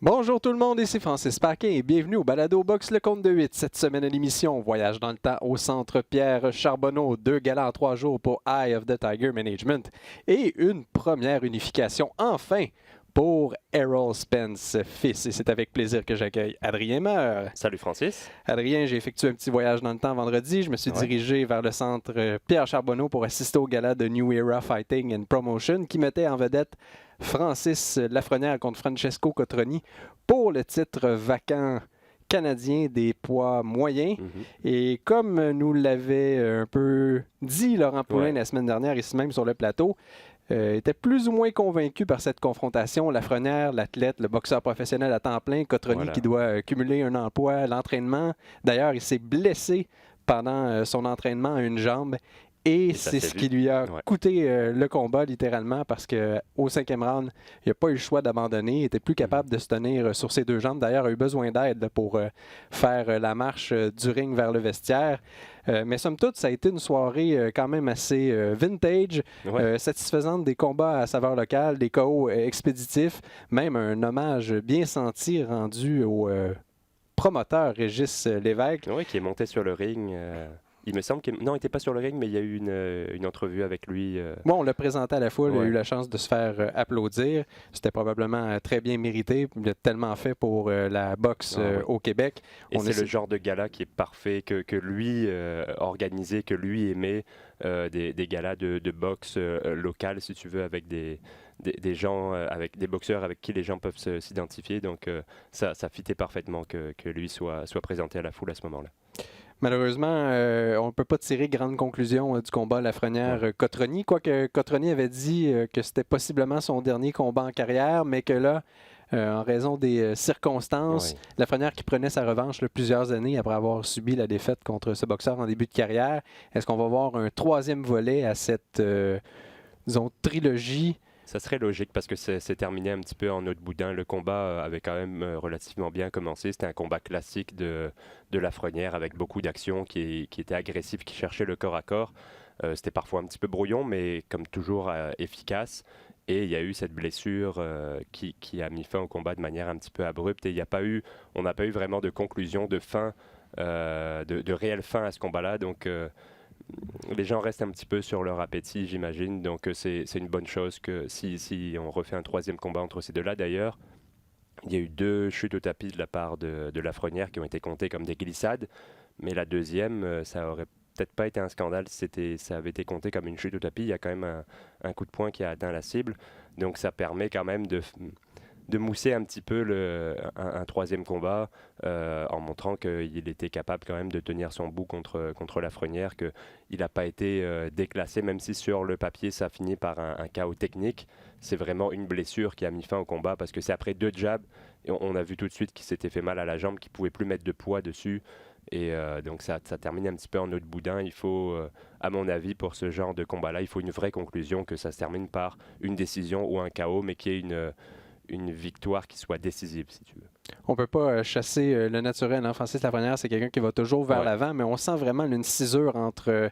Bonjour tout le monde, ici Francis Paquin et bienvenue au Balado Box Le Compte de 8. Cette semaine à l'émission, voyage dans le temps au Centre Pierre Charbonneau, 2 galas en 3 jours pour Eye of the Tiger Management et une première unification enfin pour Errol Spence fils. Et c'est avec plaisir que j'accueille Adrien Meur. Salut Francis. Adrien, j'ai effectué un petit voyage dans le temps vendredi. Je me suis dirigé vers le Centre Pierre Charbonneau pour assister au gala de New Era Fighting and Promotion qui mettait en vedette Francis Lafrenière contre Francesco Cotroni pour le titre vacant canadien des poids moyens. Et comme nous l'avait un peu dit Laurent Poulin la semaine dernière, ici même sur le plateau, était plus ou moins convaincu par cette confrontation. Lafrenière, l'athlète, le boxeur professionnel à temps plein, Cotroni qui doit cumuler un emploi, l'entraînement. D'ailleurs, il s'est blessé pendant son entraînement à une jambe. Et c'est ce qui lui a coûté le combat, littéralement, parce qu'au 5e round, il n'a pas eu le choix d'abandonner. Il n'était plus capable de se tenir sur ses deux jambes. D'ailleurs, il a eu besoin d'aide pour faire la marche du ring vers le vestiaire. Mais somme toute, ça a été une soirée quand même assez vintage, satisfaisante, des combats à saveur locale, des KO expéditifs, même un hommage bien senti rendu au promoteur Régis Lévesque. Oui, qui est monté sur le ring. Il me semble qu'il n'était pas sur le ring, mais il y a eu une entrevue avec lui. Bon, on l'a présenté à la foule, il a eu la chance de se faire applaudir. C'était probablement très bien mérité. Il a tellement fait pour la boxe au Québec. Et c'est le genre de gala qui est parfait, que lui organisait, que lui aimait, des galas de boxe locale, si tu veux, avec des gens, avec des boxeurs avec qui les gens peuvent s'identifier. Donc ça fitait parfaitement que lui soit présenté à la foule à ce moment-là. Malheureusement, on ne peut pas tirer grande conclusion du combat Lafrenière-Cotroni, quoique Cotroni avait dit que c'était possiblement son dernier combat en carrière, mais que là, en raison des circonstances, Lafrenière qui prenait sa revanche plusieurs années après avoir subi la défaite contre ce boxeur en début de carrière, est-ce qu'on va voir un troisième volet à cette, disons, trilogie? Ça serait logique parce que c'est terminé un petit peu en autre boudin. Le combat avait quand même relativement bien commencé. C'était un combat classique de Lafrenière avec beaucoup d'action, qui était agressif, qui cherchait le corps à corps. C'était parfois un petit peu brouillon, mais comme toujours efficace. Et il y a eu cette blessure qui a mis fin au combat de manière un petit peu abrupte. Et on n'a pas eu vraiment de conclusion, de fin, de réelle fin à ce combat-là. Donc les gens restent un petit peu sur leur appétit, j'imagine. Donc c'est une bonne chose que si on refait un troisième combat entre ces deux-là. D'ailleurs, il y a eu 2 chutes au tapis de la part de Lafrenière qui ont été comptées comme des glissades. Mais la deuxième, ça aurait peut-être pas été un scandale si ça avait été compté comme une chute au tapis. Il y a quand même un coup de poing qui a atteint la cible. Donc ça permet quand même de mousser un petit peu un troisième combat en montrant qu'il était capable quand même de tenir son bout contre Lafrenière, qu'il n'a pas été déclassé, même si sur le papier ça finit par un chaos technique. C'est vraiment une blessure qui a mis fin au combat parce que c'est après 2 jabs, et on a vu tout de suite qu'il s'était fait mal à la jambe, qu'il ne pouvait plus mettre de poids dessus. Et donc ça termine un petit peu en autre boudin. Il faut, à mon avis, pour ce genre de combat-là, il faut une vraie conclusion, que ça se termine par une décision ou un KO, mais qu'il y ait une victoire qui soit décisive, si tu veux. On ne peut pas chasser le naturel. Francis Lafrenière, c'est quelqu'un qui va toujours vers l'avant, mais on sent vraiment une cisure entre,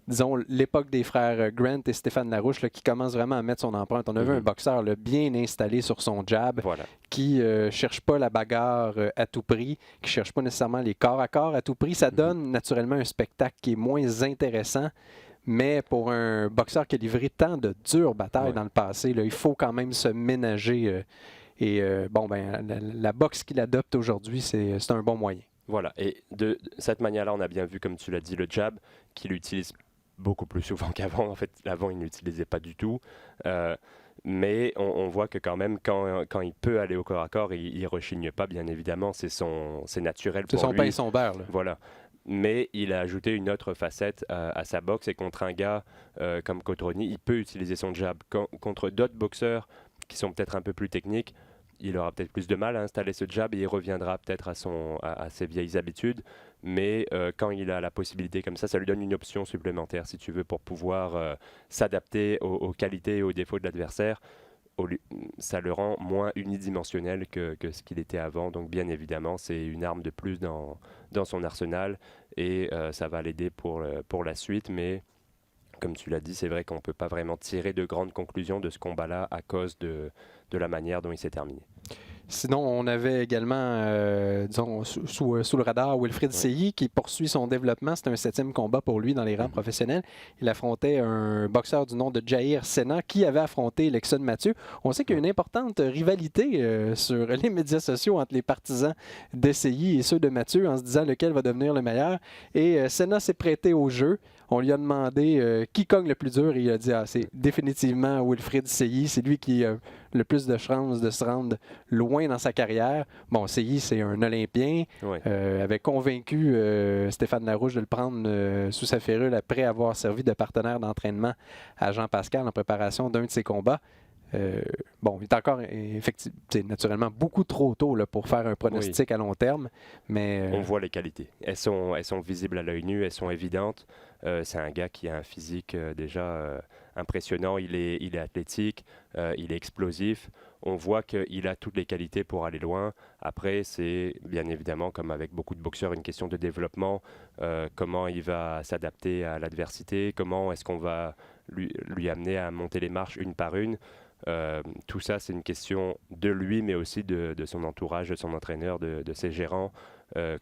disons, l'époque des frères Grant et Stéphane Larouche qui commence vraiment à mettre son empreinte. On a vu un boxeur bien installé sur son jab, qui ne cherche pas la bagarre à tout prix, qui ne cherche pas nécessairement les corps à corps à tout prix. Ça donne naturellement un spectacle qui est moins intéressant. Mais pour un boxeur qui a livré tant de dures batailles dans le passé, il faut quand même se ménager. La boxe qu'il adopte aujourd'hui, c'est un bon moyen. Voilà, et de cette manière-là, on a bien vu, comme tu l'as dit, le jab, qu'il utilise beaucoup plus souvent qu'avant. En fait, avant, il ne l'utilisait pas du tout. Mais on voit que quand même, quand il peut aller au corps à corps, il ne rechigne pas, bien évidemment. C'est naturel pour lui. C'est son pain et son beurre. Voilà. Mais il a ajouté une autre facette à sa boxe, et contre un gars comme Cotroni, il peut utiliser son jab. Contre d'autres boxeurs qui sont peut-être un peu plus techniques, il aura peut-être plus de mal à installer ce jab et il reviendra peut-être à ses vieilles habitudes. Mais quand il a la possibilité comme ça lui donne une option supplémentaire, si tu veux, pour pouvoir s'adapter aux qualités et aux défauts de l'adversaire. Ça le rend moins unidimensionnel que ce qu'il était avant. Donc bien évidemment, c'est une arme de plus dans son arsenal, et ça va l'aider pour la suite. Mais comme tu l'as dit, c'est vrai qu'on ne peut pas vraiment tirer de grandes conclusions de ce combat-là à cause de la manière dont il s'est terminé. Sinon, on avait également, disons, sous le radar, Wilfried Seilly qui poursuit son développement. C'est un 7e combat pour lui dans les rangs professionnels. Il affrontait un boxeur du nom de Jair Sena qui avait affronté Lexon Mathieu. On sait qu'il y a une importante rivalité sur les médias sociaux entre les partisans de Seilly et ceux de Mathieu en se disant lequel va devenir le meilleur. Et Sena s'est prêté au jeu. On lui a demandé qui cogne le plus dur et il a dit c'est définitivement Wilfried Seilly. C'est lui qui a le plus de chances de se rendre loin dans sa carrière. Bon, Seilly, c'est un Olympien. Avait convaincu Stéphane Larouche de le prendre sous sa férule après avoir servi de partenaire d'entraînement à Jean Pascal en préparation d'un de ses combats. Bon, il est encore effectivement, naturellement beaucoup trop tôt là, pour faire un pronostic à long terme, mais on voit les qualités. Elles sont visibles à l'œil nu, elles sont évidentes. C'est un gars qui a un physique déjà impressionnant. Il est athlétique, il est explosif. On voit qu'il a toutes les qualités pour aller loin. Après, c'est bien évidemment, comme avec beaucoup de boxeurs, une question de développement. Comment il va s'adapter à l'adversité, comment est-ce qu'on va lui amener à monter les marches une par une. Tout ça, c'est une question de lui, mais aussi de son entourage, de son entraîneur, de ses gérants.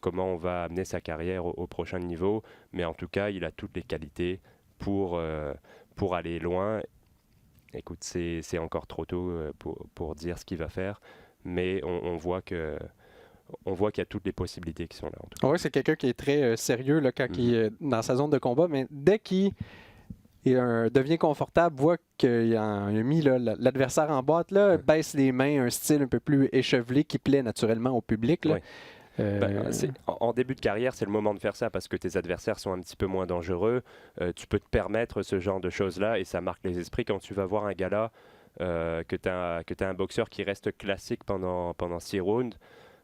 Comment on va amener sa carrière au prochain niveau. Mais en tout cas, il a toutes les qualités pour aller loin. Écoute, c'est encore trop tôt pour dire ce qu'il va faire, mais on voit qu'il y a toutes les possibilités qui sont là. En tout cas. Oui, c'est quelqu'un qui est très sérieux là, quand il est dans sa zone de combat, mais dès qu'il devient confortable, voit qu'il a mis l'adversaire en boîte, là, baisse les mains, un style un peu plus échevelé qui plaît naturellement au public. Là. En début de carrière, c'est le moment de faire ça parce que tes adversaires sont un petit peu moins dangereux. Tu peux te permettre ce genre de choses-là et ça marque les esprits. Quand tu vas voir un gala, que tu as un boxeur qui reste classique pendant 6 rounds,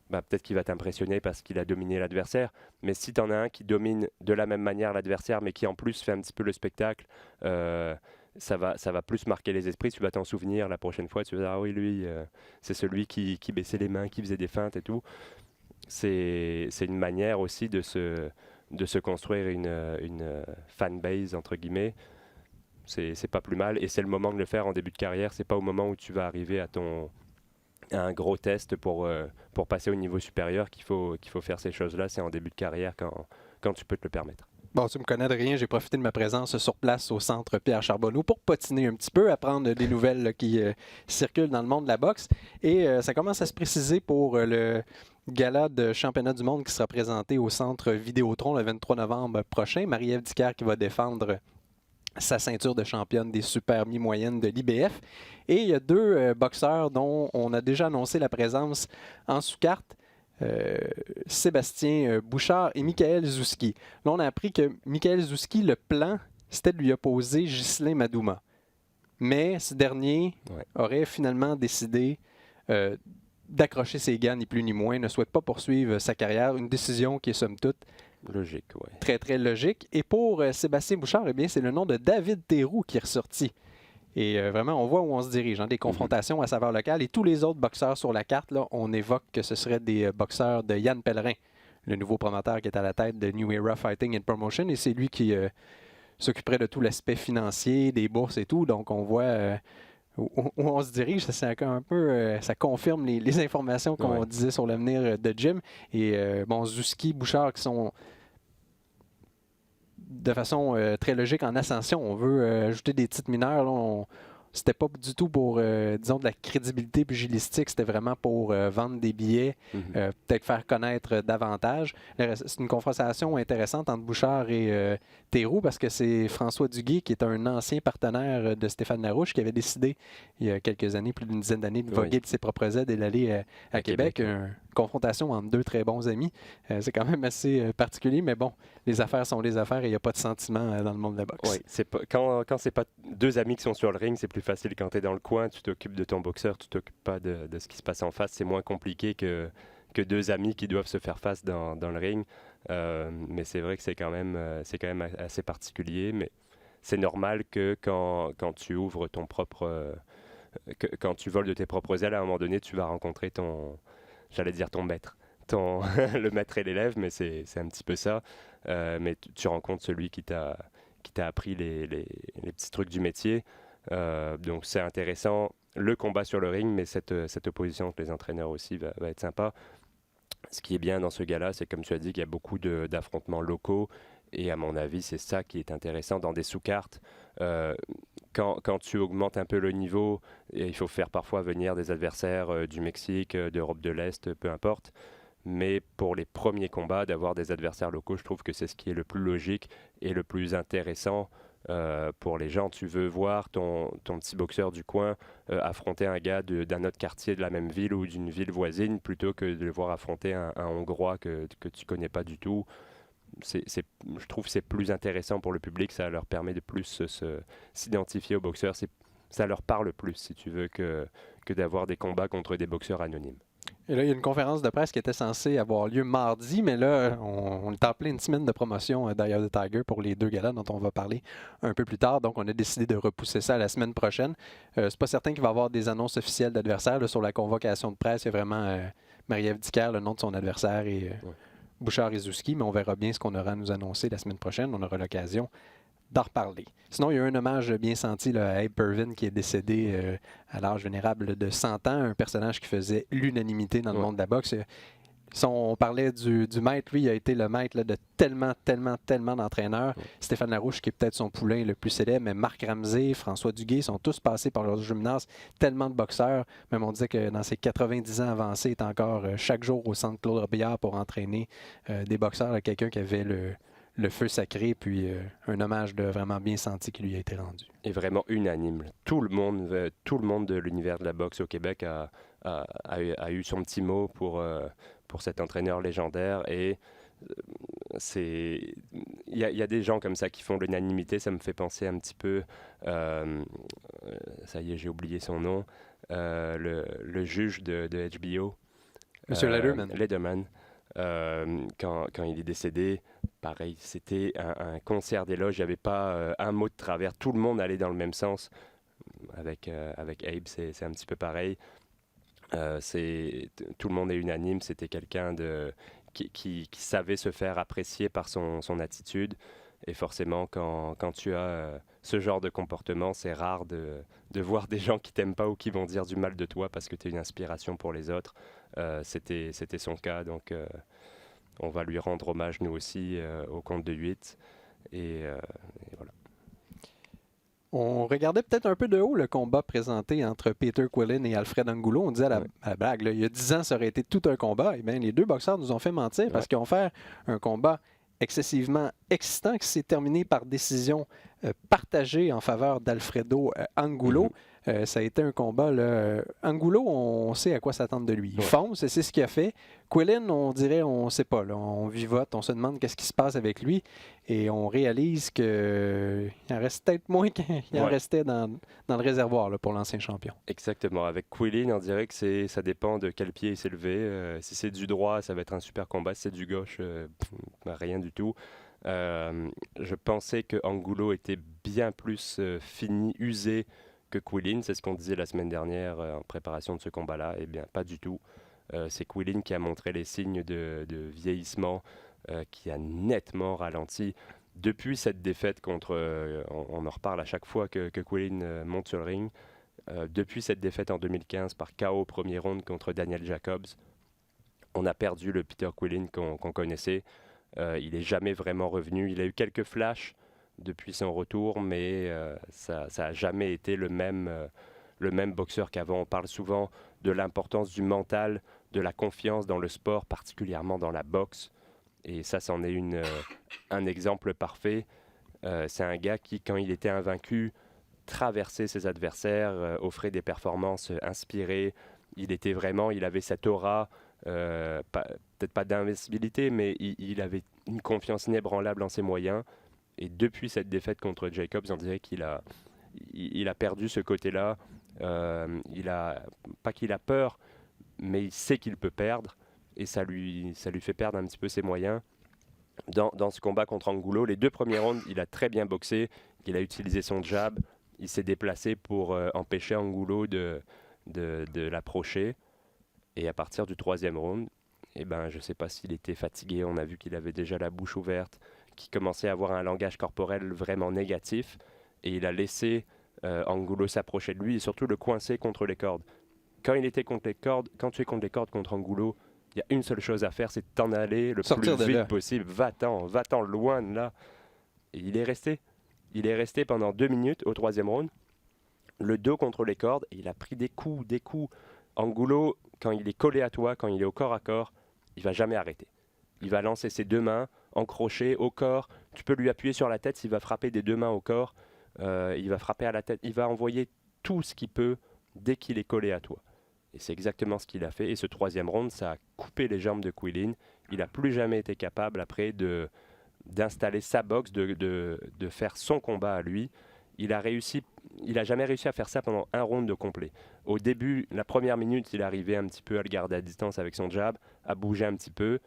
peut-être qu'il va t'impressionner parce qu'il a dominé l'adversaire. Mais si tu en as un qui domine de la même manière l'adversaire, mais qui en plus fait un petit peu le spectacle, ça va plus marquer les esprits. Tu vas t'en souvenir la prochaine fois. Tu vas dire, ah oui, lui, c'est celui qui baissait les mains, qui faisait des feintes et tout. C'est une manière aussi de se construire une fanbase, entre guillemets. C'est pas plus mal. Et c'est le moment de le faire en début de carrière. C'est pas au moment où tu vas arriver à un gros test pour passer au niveau supérieur qu'il faut faire ces choses-là. C'est en début de carrière quand tu peux te le permettre. Bon, tu me connais de rien, j'ai profité de ma présence sur place au centre Pierre Charbonneau pour patiner un petit peu, apprendre des nouvelles là, qui circulent dans le monde de la boxe. Et ça commence à se préciser pour le gala de championnat du monde qui sera présenté au centre Vidéotron le 23 novembre prochain. Marie-Ève Dicker qui va défendre sa ceinture de championne des super mi-moyennes de l'IBF. Et il y a 2 boxeurs dont on a déjà annoncé la présence en sous-carte. Sébastien Bouchard et Michael Zouski. Là, on a appris que Michael Zouski, le plan, c'était de lui opposer Ghislain Madouma. Mais ce dernier aurait finalement décidé d'accrocher ses gants, ni plus ni moins, ne souhaite pas poursuivre sa carrière. Une décision qui est somme toute logique, très, très logique. Et pour Sébastien Bouchard, eh bien, c'est le nom de David Théroux qui est ressorti. Et vraiment, on voit où on se dirige, des confrontations à saveur locale. Et tous les autres boxeurs sur la carte, là, on évoque que ce seraient des boxeurs de Yann Pellerin, le nouveau promoteur qui est à la tête de New Era Fighting and Promotion. Et c'est lui qui s'occuperait de tout l'aspect financier, des bourses et tout. Donc, on voit où on se dirige. C'est un peu, ça confirme les informations qu'on disait sur l'avenir de Jim. Et Zouski, Bouchard, qui sont de façon très logique en ascension. On veut ajouter des titres mineurs. Là, c'était pas du tout pour, disons, de la crédibilité pugilistique. C'était vraiment pour vendre des billets, peut-être faire connaître davantage. C'est une confrontation intéressante entre Bouchard et Théroux parce que c'est François Duguay, qui est un ancien partenaire de Stéphane Larouche, qui avait décidé, il y a quelques années, plus d'une dizaine d'années, de voguer de ses propres aides et d'aller à Québec. Une confrontation entre 2 très bons amis. C'est quand même assez particulier, mais bon, les affaires sont les affaires et il n'y a pas de sentiment dans le monde de la boxe. Oui, quand c'est pas 2 amis qui sont sur le ring, c'est plus facile. Quand tu es dans le coin, tu t'occupes de ton boxeur, tu t'occupes pas de ce qui se passe en face. C'est moins compliqué que 2 amis qui doivent se faire face dans le ring. Mais c'est vrai que c'est quand même assez particulier. Mais c'est normal que quand tu ouvres ton propre... quand tu voles de tes propres ailes, à un moment donné, tu vas rencontrer ton maître. Le maître et l'élève, mais c'est un petit peu ça. Mais tu rencontres celui qui t'a qui t'a appris les petits trucs du métier. Donc c'est intéressant, le combat sur le ring, mais cette opposition entre les entraîneurs aussi va être sympa. Ce qui est bien dans ce gala, c'est comme tu as dit qu'il y a beaucoup d'affrontements locaux, et à mon avis c'est ça qui est intéressant dans des sous-cartes. Quand tu augmentes un peu le niveau, et il faut faire parfois venir des adversaires du Mexique, d'Europe de l'Est, peu importe. Mais pour les premiers combats, d'avoir des adversaires locaux, je trouve que c'est ce qui est le plus logique et le plus intéressant pour les gens. Tu veux voir ton petit boxeur du coin affronter un gars d'un autre quartier de la même ville ou d'une ville voisine, plutôt que de le voir affronter un Hongrois que tu ne connais pas du tout. Je trouve que c'est plus intéressant pour le public, ça leur permet de plus s'identifier aux boxeurs. Ça leur parle plus, si tu veux, que d'avoir des combats contre des boxeurs anonymes. Et là, il y a une conférence de presse qui était censée avoir lieu mardi, mais là, on est en pleine semaine de promotion d'Eye of the Tiger pour les 2 galas dont on va parler un peu plus tard. Donc, on a décidé de repousser ça à la semaine prochaine. C'est pas certain qu'il va y avoir des annonces officielles d'adversaires. Sur la convocation de presse, il y a vraiment Marie-Ève Dicker, le nom de son adversaire, et Bouchard et Zouski, mais on verra bien ce qu'on aura à nous annoncer la semaine prochaine. On aura l'occasion d'en reparler. Sinon, il y a un hommage bien senti là, à Abe Pervin qui est décédé à l'âge vénérable de 100 ans, un personnage qui faisait l'unanimité dans le monde de la boxe. Si on parlait du maître, lui, il a été le maître là, de tellement d'entraîneurs. Stéphane Larouche, qui est peut-être son poulain le plus célèbre, mais Marc Ramsey, François Duguay, sont tous passés par leur gymnase. Tellement de boxeurs. Même on disait que dans ses 90 ans avancés, il est encore chaque jour au centre Claude Robillard pour entraîner des boxeurs. Quelqu'un qui avait le feu sacré, puis un hommage vraiment bien senti qui lui a été rendu. Et vraiment unanime. Tout le monde de l'univers de la boxe au Québec a eu son petit mot pour cet entraîneur légendaire. Et il y a des gens comme ça qui font l'unanimité. Ça me fait penser un petit peu, ça y est, j'ai oublié son nom, le juge de HBO. Monsieur Lederman. Quand il est décédé, pareil, c'était un concert d'éloge, il n'y avait pas un mot de travers, tout le monde allait dans le même sens. Avec Abe, c'est un petit peu pareil. Tout le monde est unanime, c'était quelqu'un qui savait se faire apprécier par son attitude. Et forcément, quand tu as ce genre de comportement, c'est rare de voir des gens qui t'aiment pas ou qui vont dire du mal de toi parce que tu es une inspiration pour les autres. C'était son cas, donc on va lui rendre hommage nous aussi au compte de 8. Et voilà. On regardait peut-être un peu de haut le combat présenté entre Peter Quillin et Alfred Angulo. On disait à la blague, là, il y a 10 ans, ça aurait été tout un combat. Et bien, les 2 boxeurs nous ont fait mentir parce qu'ils ont fait un combat excessivement excitant qui s'est terminé par décision partagée en faveur d'Alfredo Angulo. Ça a été un combat. Là, Angulo, on sait à quoi s'attendre de lui. Il fonce, et c'est ce qu'il a fait. Quillin, on dirait, on ne sait pas. Là, on vivote, on se demande qu'est-ce qui se passe avec lui. Et on réalise qu'il en reste peut-être moins qu'il en restait dans le réservoir là, pour l'ancien champion. Exactement. Avec Quillin, on dirait que ça dépend de quel pied il s'est levé. Si c'est du droit, ça va être un super combat. Si c'est du gauche, rien du tout. Je pensais que Angulo était bien plus fini, usé que Quillin. C'est ce qu'on disait la semaine dernière en préparation de ce combat-là. Eh bien, pas du tout. C'est Quillin qui a montré les signes de vieillissement, qui a nettement ralenti. Depuis cette défaite contre... on en reparle à chaque fois que Quillin monte sur le ring. Depuis cette défaite en 2015 par KO au premier round contre Daniel Jacobs, on a perdu le Peter Quillin qu'on connaissait. Il n'est jamais vraiment revenu. Il a eu quelques flashs depuis son retour, mais ça n'a jamais été le même boxeur qu'avant. On parle souvent de l'importance du mental, de la confiance dans le sport, particulièrement dans la boxe. Et ça, c'en est un exemple parfait. C'est un gars qui, quand il était invaincu, traversait ses adversaires, offrait des performances inspirées. Il avait cette aura, peut-être pas d'invincibilité, mais il avait une confiance inébranlable en ses moyens. Et depuis cette défaite contre Jacobs, on dirait qu'il a perdu ce côté-là. Pas qu'il a peur, mais il sait qu'il peut perdre. Et ça lui fait perdre un petit peu ses moyens. Dans ce combat contre Angulo, les 2 premiers rounds, il a très bien boxé. Il a utilisé son jab. Il s'est déplacé pour empêcher Angulo de l'approcher. Et à partir du 3e round, je ne sais pas s'il était fatigué. On a vu qu'il avait déjà la bouche ouverte, qui commençait à avoir un langage corporel vraiment négatif, et il a laissé Angulo s'approcher de lui et surtout le coincer contre les cordes. Quand il était contre les cordes, quand tu es contre les cordes contre Angulo, il y a une seule chose à faire, c'est de t'en aller le Sortir plus de là. vite possible. Va-t'en loin de là. Et il est resté. Il est resté pendant 2 minutes au 3e round, le dos contre les cordes, et il a pris des coups, des coups. Angulo, quand il est collé à toi, quand il est au corps à corps, il va jamais arrêter. Il va lancer ses 2 mains, encrochées au corps. Tu peux lui appuyer sur la tête, s'il va frapper des 2 mains au corps. Il va frapper à la tête. Il va envoyer tout ce qu'il peut dès qu'il est collé à toi. Et c'est exactement ce qu'il a fait. Et ce 3e round, ça a coupé les jambes de Quillin. Il n'a plus jamais été capable après d'installer sa boxe, de faire son combat à lui. Il a jamais réussi à faire ça pendant un round de complet. Au début, la première minute, il arrivait un petit peu à le garder à distance avec son jab, à bouger un petit peu,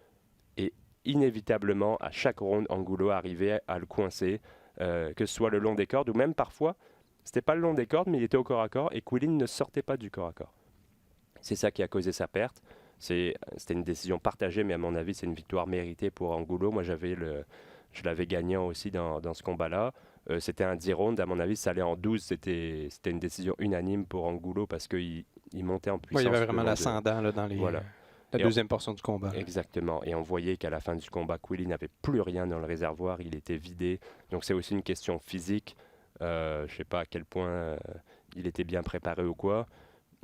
et inévitablement, à chaque round, Angulo arrivait à le coincer, que ce soit le long des cordes, ou même parfois, c'était pas le long des cordes, mais il était au corps à corps, et Quillin ne sortait pas du corps à corps. C'est ça qui a causé sa perte. C'était une décision partagée, mais à mon avis, c'est une victoire méritée pour Angulo. Moi, je l'avais gagnant aussi dans ce combat-là. C'était un 10 rounds. À mon avis, ça allait en 12. C'était une décision unanime pour Angulo parce qu'il montait en puissance. Oui, il y avait vraiment l'ascendant dans Voilà. la deuxième portion du combat. Exactement. Et on voyait qu'à la fin du combat, Quillin n'avait plus rien dans le réservoir. Il était vidé. Donc, c'est aussi une question physique. Je ne sais pas à quel point il était bien préparé ou quoi.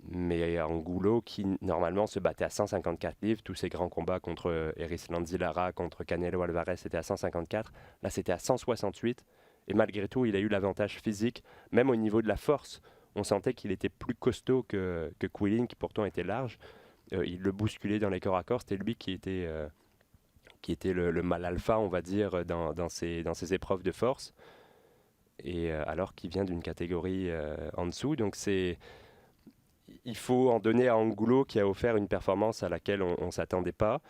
Mais Angulo, qui normalement se battait à 154 livres, tous ses grands combats contre Erislandy Lara, contre Canelo Alvarez, c'était à 154. Là, c'était à 168. Et malgré tout, il a eu l'avantage physique, même au niveau de la force. On sentait qu'il était plus costaud que Quillin, qui pourtant était large. Il le bousculait dans les corps à corps. C'était lui qui était le mâle alpha, on va dire, dans ses épreuves de force. Et alors qu'il vient d'une catégorie en dessous. Donc il faut en donner à Angulo qui a offert une performance à laquelle on ne s'attendait pas.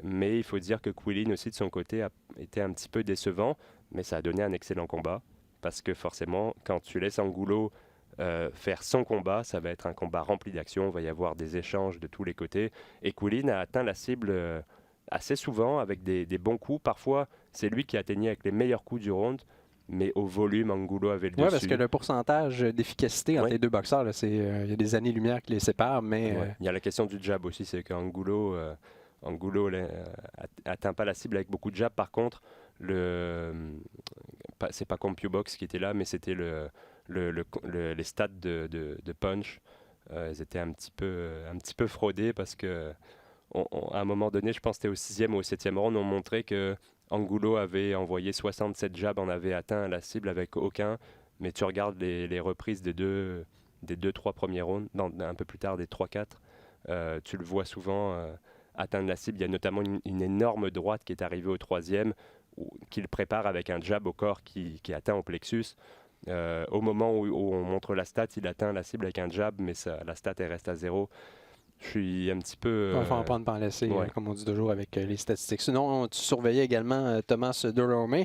Mais il faut dire que Quillin aussi de son côté a été un petit peu décevant. Mais ça a donné un excellent combat. Parce que forcément, quand tu laisses Angulo faire son combat, ça va être un combat rempli d'action. Il va y avoir des échanges de tous les côtés. Et Quillin a atteint la cible assez souvent avec des bons coups. Parfois, c'est lui qui atteignait avec les meilleurs coups du round. Mais au volume, Angulo avait le dessus. Oui, parce que le pourcentage d'efficacité entre les deux boxeurs, il y a des années-lumière qui les séparent. Mais il y a la question du jab aussi, c'est qu'Angulo atteint pas la cible avec beaucoup de jab. Par contre, c'est pas CompuBox qui était là, mais c'était les stats de punch. Ils étaient un petit peu fraudés parce que à un moment donné, je pense que c'était au 6e ou au 7e round, on montrait que Angulo avait envoyé 67 jabs, on avait atteint la cible avec aucun. Mais tu regardes les reprises des 2-3 premiers rounds, un peu plus tard des 3-4, tu le vois souvent atteindre la cible. Il y a notamment une énorme droite qui est arrivée au 3e, qu'il prépare avec un jab au corps qui atteint au plexus. Au moment où on montre la stat, il atteint la cible avec un jab, mais la stat elle reste à 0. Je suis un petit peu... il faut en prendre par en laisser, comme on dit toujours avec les statistiques. Sinon, tu surveillais également Thomas Dulorme,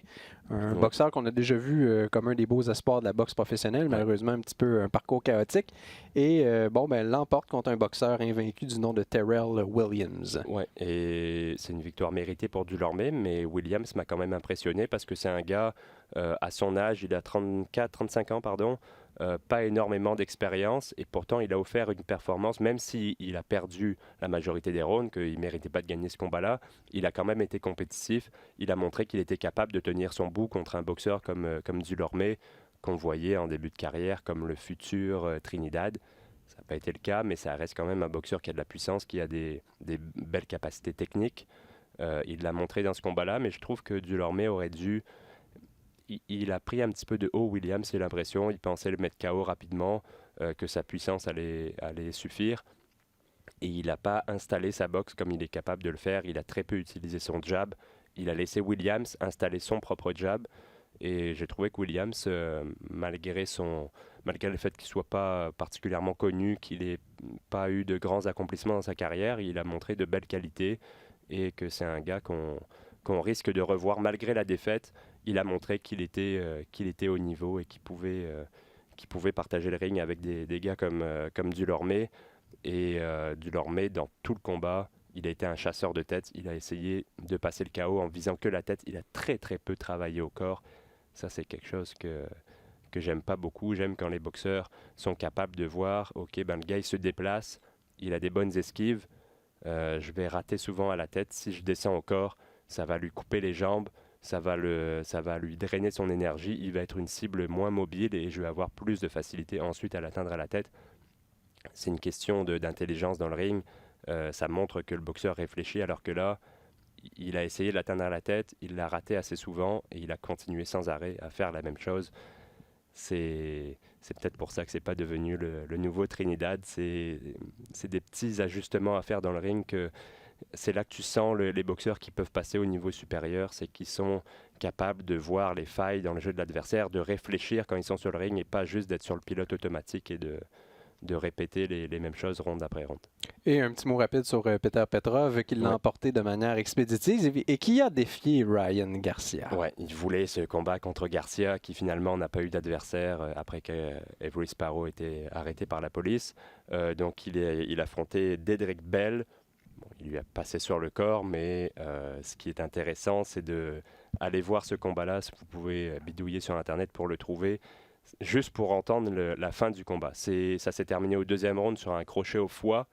un boxeur qu'on a déjà vu comme un des beaux espoirs de la boxe professionnelle, malheureusement un petit peu un parcours chaotique. Et l'emporte contre un boxeur invaincu du nom de Terrell Williams. Ouais, et c'est une victoire méritée pour Dulorme, mais Williams m'a quand même impressionné parce que c'est un gars, à son âge, il a 35 ans, pardon, pas énormément d'expérience, et pourtant il a offert une performance, même s'il a perdu la majorité des rounds, qu'il ne méritait pas de gagner ce combat-là, il a quand même été compétitif, il a montré qu'il était capable de tenir son bout contre un boxeur comme Dulorme, qu'on voyait en début de carrière comme le futur Trinidad. Ça n'a pas été le cas, mais ça reste quand même un boxeur qui a de la puissance, qui a des belles capacités techniques. Il l'a montré dans ce combat-là, mais je trouve que Dulorme aurait dû... Il a pris un petit peu de haut, Williams, c'est l'impression. Il pensait le mettre KO rapidement, que sa puissance allait suffire. Et il n'a pas installé sa boxe comme il est capable de le faire. Il a très peu utilisé son jab. Il a laissé Williams installer son propre jab. Et j'ai trouvé que Williams, malgré le fait qu'il ne soit pas particulièrement connu, qu'il n'ait pas eu de grands accomplissements dans sa carrière, il a montré de belles qualités. Et que c'est un gars qu'on risque de revoir malgré la défaite. Il a montré qu'il était au niveau et qu'il pouvait partager le ring avec des gars comme Dulorme. Et Dulorme, dans tout le combat, il a été un chasseur de tête. Il a essayé de passer le KO en visant que la tête. Il a très très peu travaillé au corps. Ça, c'est quelque chose que j'aime pas beaucoup. J'aime quand les boxeurs sont capables de voir, ok, ben, le gars il se déplace, il a des bonnes esquives, je vais rater souvent à la tête. Si je descends au corps, ça va lui couper les jambes, ça va lui drainer son énergie, il va être une cible moins mobile et je vais avoir plus de facilité ensuite à l'atteindre à la tête. C'est une question d'intelligence dans le ring. Ça montre que le boxeur réfléchit, alors que là, il a essayé de l'atteindre à la tête, il l'a raté assez souvent et il a continué sans arrêt à faire la même chose. C'est peut-être pour ça que c'est pas devenu le nouveau Trinidad. C'est des petits ajustements à faire dans le ring. C'est là que tu sens les boxeurs qui peuvent passer au niveau supérieur, c'est qu'ils sont capables de voir les failles dans le jeu de l'adversaire, de réfléchir quand ils sont sur le ring et pas juste d'être sur le pilote automatique et de répéter les mêmes choses ronde après ronde. Et un petit mot rapide sur Peter Petrov, qui l'a emporté de manière expéditive et qui a défié Ryan Garcia. Ouais, il voulait ce combat contre Garcia, qui finalement n'a pas eu d'adversaire après qu'Avery Sparrow était arrêté par la police. Donc il affrontait Dedrick Bell. Bon, il lui a passé sur le corps, mais ce qui est intéressant, c'est d'aller voir ce combat-là. Vous pouvez bidouiller sur Internet pour le trouver, juste pour entendre la fin du combat. Ça s'est terminé au deuxième round sur un crochet au foie,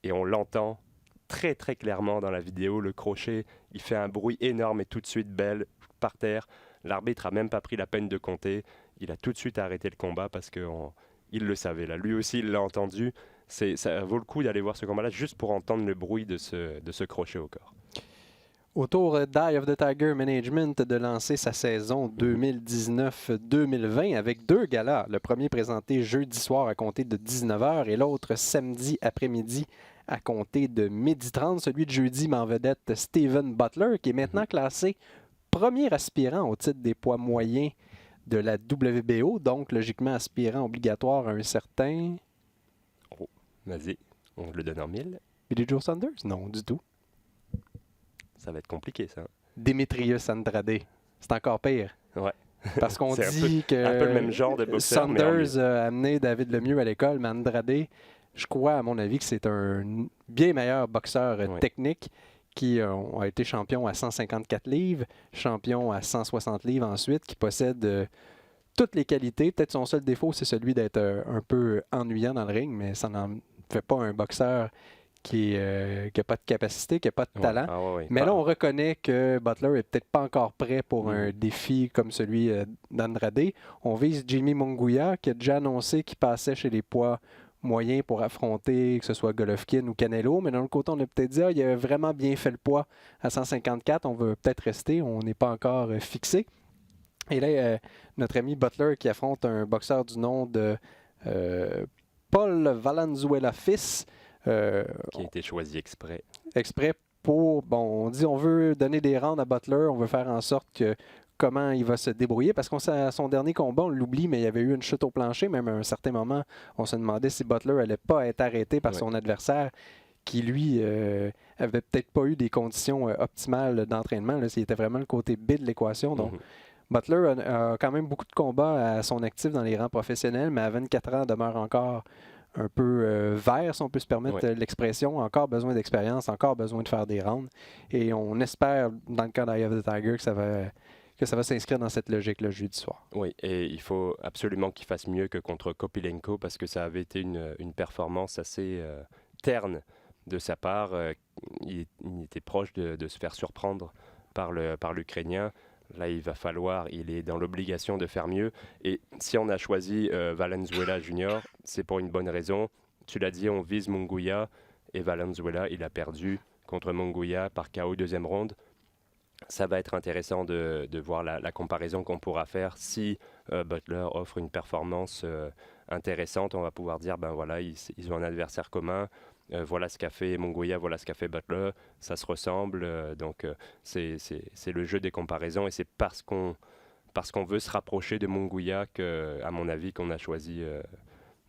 et on l'entend très très clairement dans la vidéo. Le crochet, il fait un bruit énorme et tout de suite Bell par terre. L'arbitre a même pas pris la peine de compter. Il a tout de suite arrêté le combat parce qu'il le savait. Là, lui aussi, il l'a entendu. Ça vaut le coup d'aller voir ce combat-là juste pour entendre le bruit de ce crochet au corps. Autour d'Eye of the Tiger Management de lancer sa saison 2019-2020 avec 2 galas. Le premier présenté jeudi soir à compter de 19h et l'autre samedi après-midi à compter de 12h30. Celui de jeudi met en vedette Steven Butler, qui est maintenant classé premier aspirant au titre des poids moyens de la WBO, donc logiquement aspirant obligatoire à un certain... Oh, vas-y, on le donne en 1000. Billy Joe Saunders? Non, du tout. Ça va être compliqué, ça. Demetrius Andrade. C'est encore pire. Ouais. Parce qu'on dit que un peu le même genre de boxeur, Saunders a amené David Lemieux à l'école, mais Andrade, je crois, à mon avis, que c'est un bien meilleur boxeur technique qui a été champion à 154 livres, champion à 160 livres ensuite, qui possède toutes les qualités. Peut-être son seul défaut, c'est celui d'être un peu ennuyant dans le ring, mais ça n'en fait pas un boxeur qui n'a pas de capacité, qui n'a pas de talent. Mais là, on reconnaît que Butler est peut-être pas encore prêt pour un défi comme celui d'Andrade. On vise Jimmy Munguia, qui a déjà annoncé qu'il passait chez les poids moyens pour affronter, que ce soit Golovkin ou Canelo. Mais d'un autre côté, on a peut-être dit il a vraiment bien fait le poids à 154. On veut peut-être rester. On n'est pas encore fixé. Et là, notre ami Butler qui affronte un boxeur du nom de Paul Valenzuela fils. Qui a été choisi exprès. Exprès pour, on dit on veut donner des rounds à Butler, on veut faire en sorte que comment il va se débrouiller, parce qu'on son dernier combat, on l'oublie, mais il y avait eu une chute au plancher, même à un certain moment, on se demandait si Butler allait pas être arrêté par son adversaire, qui lui avait peut-être pas eu des conditions optimales d'entraînement. Là, c'était vraiment le côté B de l'équation. Donc, Butler a quand même beaucoup de combats à son actif dans les rangs professionnels, mais à 24 ans demeure encore un peu vert, si on peut se permettre l'expression, encore besoin d'expérience, encore besoin de faire des rounds. Et on espère, dans le cas d'Eye of the Tiger, que ça va s'inscrire dans cette logique-là jeudi soir. Oui, et il faut absolument qu'il fasse mieux que contre Kopilenko, parce que ça avait été une performance assez terne de sa part. Il était proche de se faire surprendre par l'Ukrainien. Là, il est dans l'obligation de faire mieux. Et si on a choisi Valenzuela Junior, c'est pour une bonne raison. Tu l'as dit, on vise Munguia, et Valenzuela, il a perdu contre Munguia par KO deuxième ronde. Ça va être intéressant de voir la comparaison qu'on pourra faire. Si Butler offre une performance intéressante, on va pouvoir dire, ben voilà, ils ont un adversaire commun. Voilà ce qu'a fait Munguia, voilà ce qu'a fait Butler, ça se ressemble, donc c'est le jeu des comparaisons, et c'est parce qu'on veut se rapprocher de Munguia à mon avis, qu'on a choisi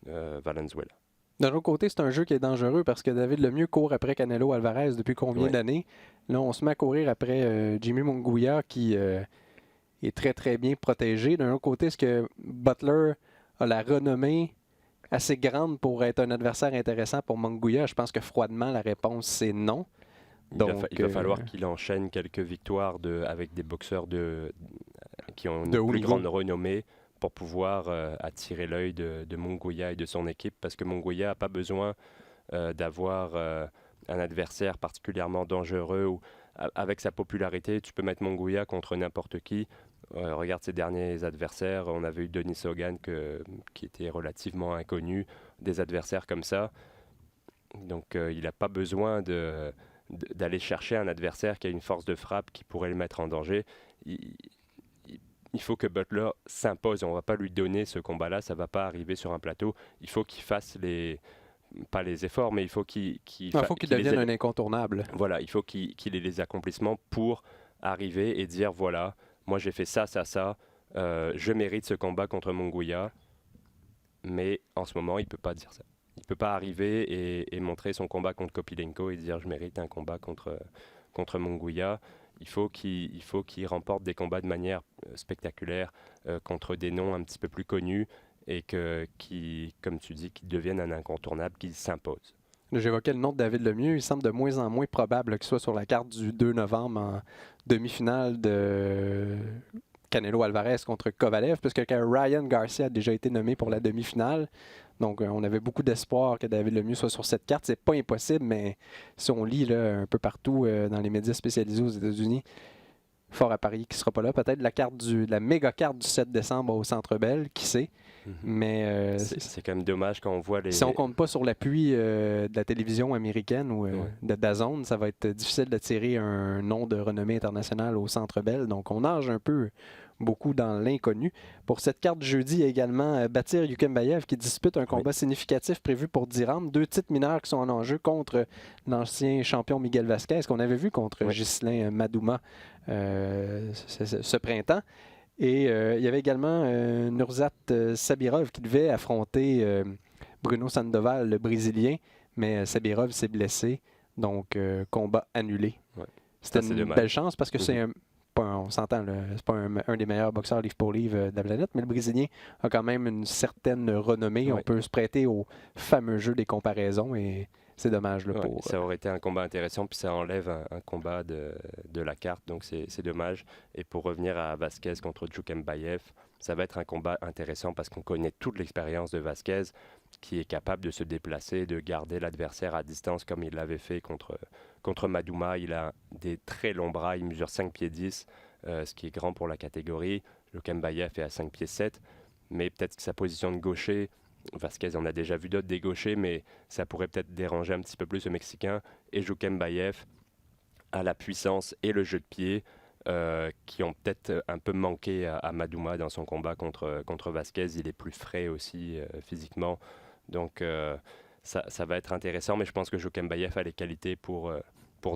Valenzuela. D'un autre côté, c'est un jeu qui est dangereux parce que David Lemieux court après Canelo Alvarez depuis combien d'années? Là, on se met à courir après Jimmy Munguia qui est très très bien protégé. D'un autre côté, est-ce que Butler a la renommée assez grande pour être un adversaire intéressant pour Munguia? Je pense que froidement, la réponse, c'est non. Il va falloir qu'il enchaîne quelques victoires avec des boxeurs qui ont une plus grande renommée pour pouvoir attirer l'œil de Munguia et de son équipe, parce que Munguia n'a pas besoin d'avoir un adversaire particulièrement dangereux. Ou, avec sa popularité, tu peux mettre Munguia contre n'importe qui. Regarde ses derniers adversaires, on avait eu Denis Hogan qui était relativement inconnu, des adversaires comme ça. Donc il n'a pas besoin d'aller chercher un adversaire qui a une force de frappe qui pourrait le mettre en danger. Il faut que Butler s'impose. On ne va pas lui donner ce combat-là, ça ne va pas arriver sur un plateau. Il faut qu'il fasse pas les efforts, mais il faut qu'il devienne un incontournable. Voilà, il faut qu'il ait les accomplissements pour arriver et dire voilà, moi j'ai fait ça, je mérite ce combat contre Munguia, mais en ce moment il ne peut pas dire ça. Il ne peut pas arriver et montrer son combat contre Kopilenko et dire je mérite un combat contre Munguia. Il faut qu'il remporte des combats de manière spectaculaire contre des noms un petit peu plus connus et comme tu dis, qu'il devienne un incontournable, qu'il s'impose. J'évoquais le nom de David Lemieux. Il semble de moins en moins probable qu'il soit sur la carte du 2 novembre en demi-finale de Canelo Alvarez contre Kovalev, puisque Ryan Garcia a déjà été nommé pour la demi-finale. Donc, on avait beaucoup d'espoir que David Lemieux soit sur cette carte. C'est pas impossible, mais si on lit là, un peu partout dans les médias spécialisés aux États-Unis, fort à parier qu'il ne sera pas là. Peut-être la méga carte du 7 décembre au Centre Bell, qui sait. Mais c'est quand même dommage quand on voit les... Si on ne compte pas sur l'appui de la télévision américaine ou de DAZN, ça va être difficile d'attirer un nom de renommée internationale au Centre Bell. Donc, on nage un peu beaucoup dans l'inconnu. Pour cette carte jeudi, il y a également Batir Yukembayev qui dispute un combat significatif prévu pour 10 rounds. 2 titres mineurs qui sont en enjeu contre l'ancien champion Miguel Vasquez qu'on avait vu contre Ghislain Madouma ce printemps. Et il y avait également Nurzat Sabirov qui devait affronter Bruno Sandoval, le Brésilien, mais Sabirov s'est blessé, donc combat annulé. Ouais. C'était une belle chance parce que c'est on s'entend, c'est pas un des meilleurs boxeurs livre pour livre de la planète, mais le Brésilien a quand même une certaine renommée. On peut se prêter au fameux jeu des comparaisons et c'est dommage. Là, ça aurait été un combat intéressant, puis ça enlève un combat de la carte, donc c'est dommage. Et pour revenir à Vasquez contre Yukembayev, ça va être un combat intéressant parce qu'on connaît toute l'expérience de Vasquez, qui est capable de se déplacer, de garder l'adversaire à distance comme il l'avait fait contre Madouma. Il a des très longs bras, il mesure 5 pieds 10, ce qui est grand pour la catégorie. Yukembayev est à 5 pieds 7, mais peut-être que sa position de gaucher, Vasquez en a déjà vu d'autres des gauchers, mais ça pourrait peut-être déranger un petit peu plus le Mexicain. Et Yukembayev a la puissance et le jeu de pied qui ont peut-être un peu manqué à Madouma dans son combat contre Vasquez. Il est plus frais aussi physiquement. Donc ça va être intéressant, mais je pense que Yukembayev a les qualités pour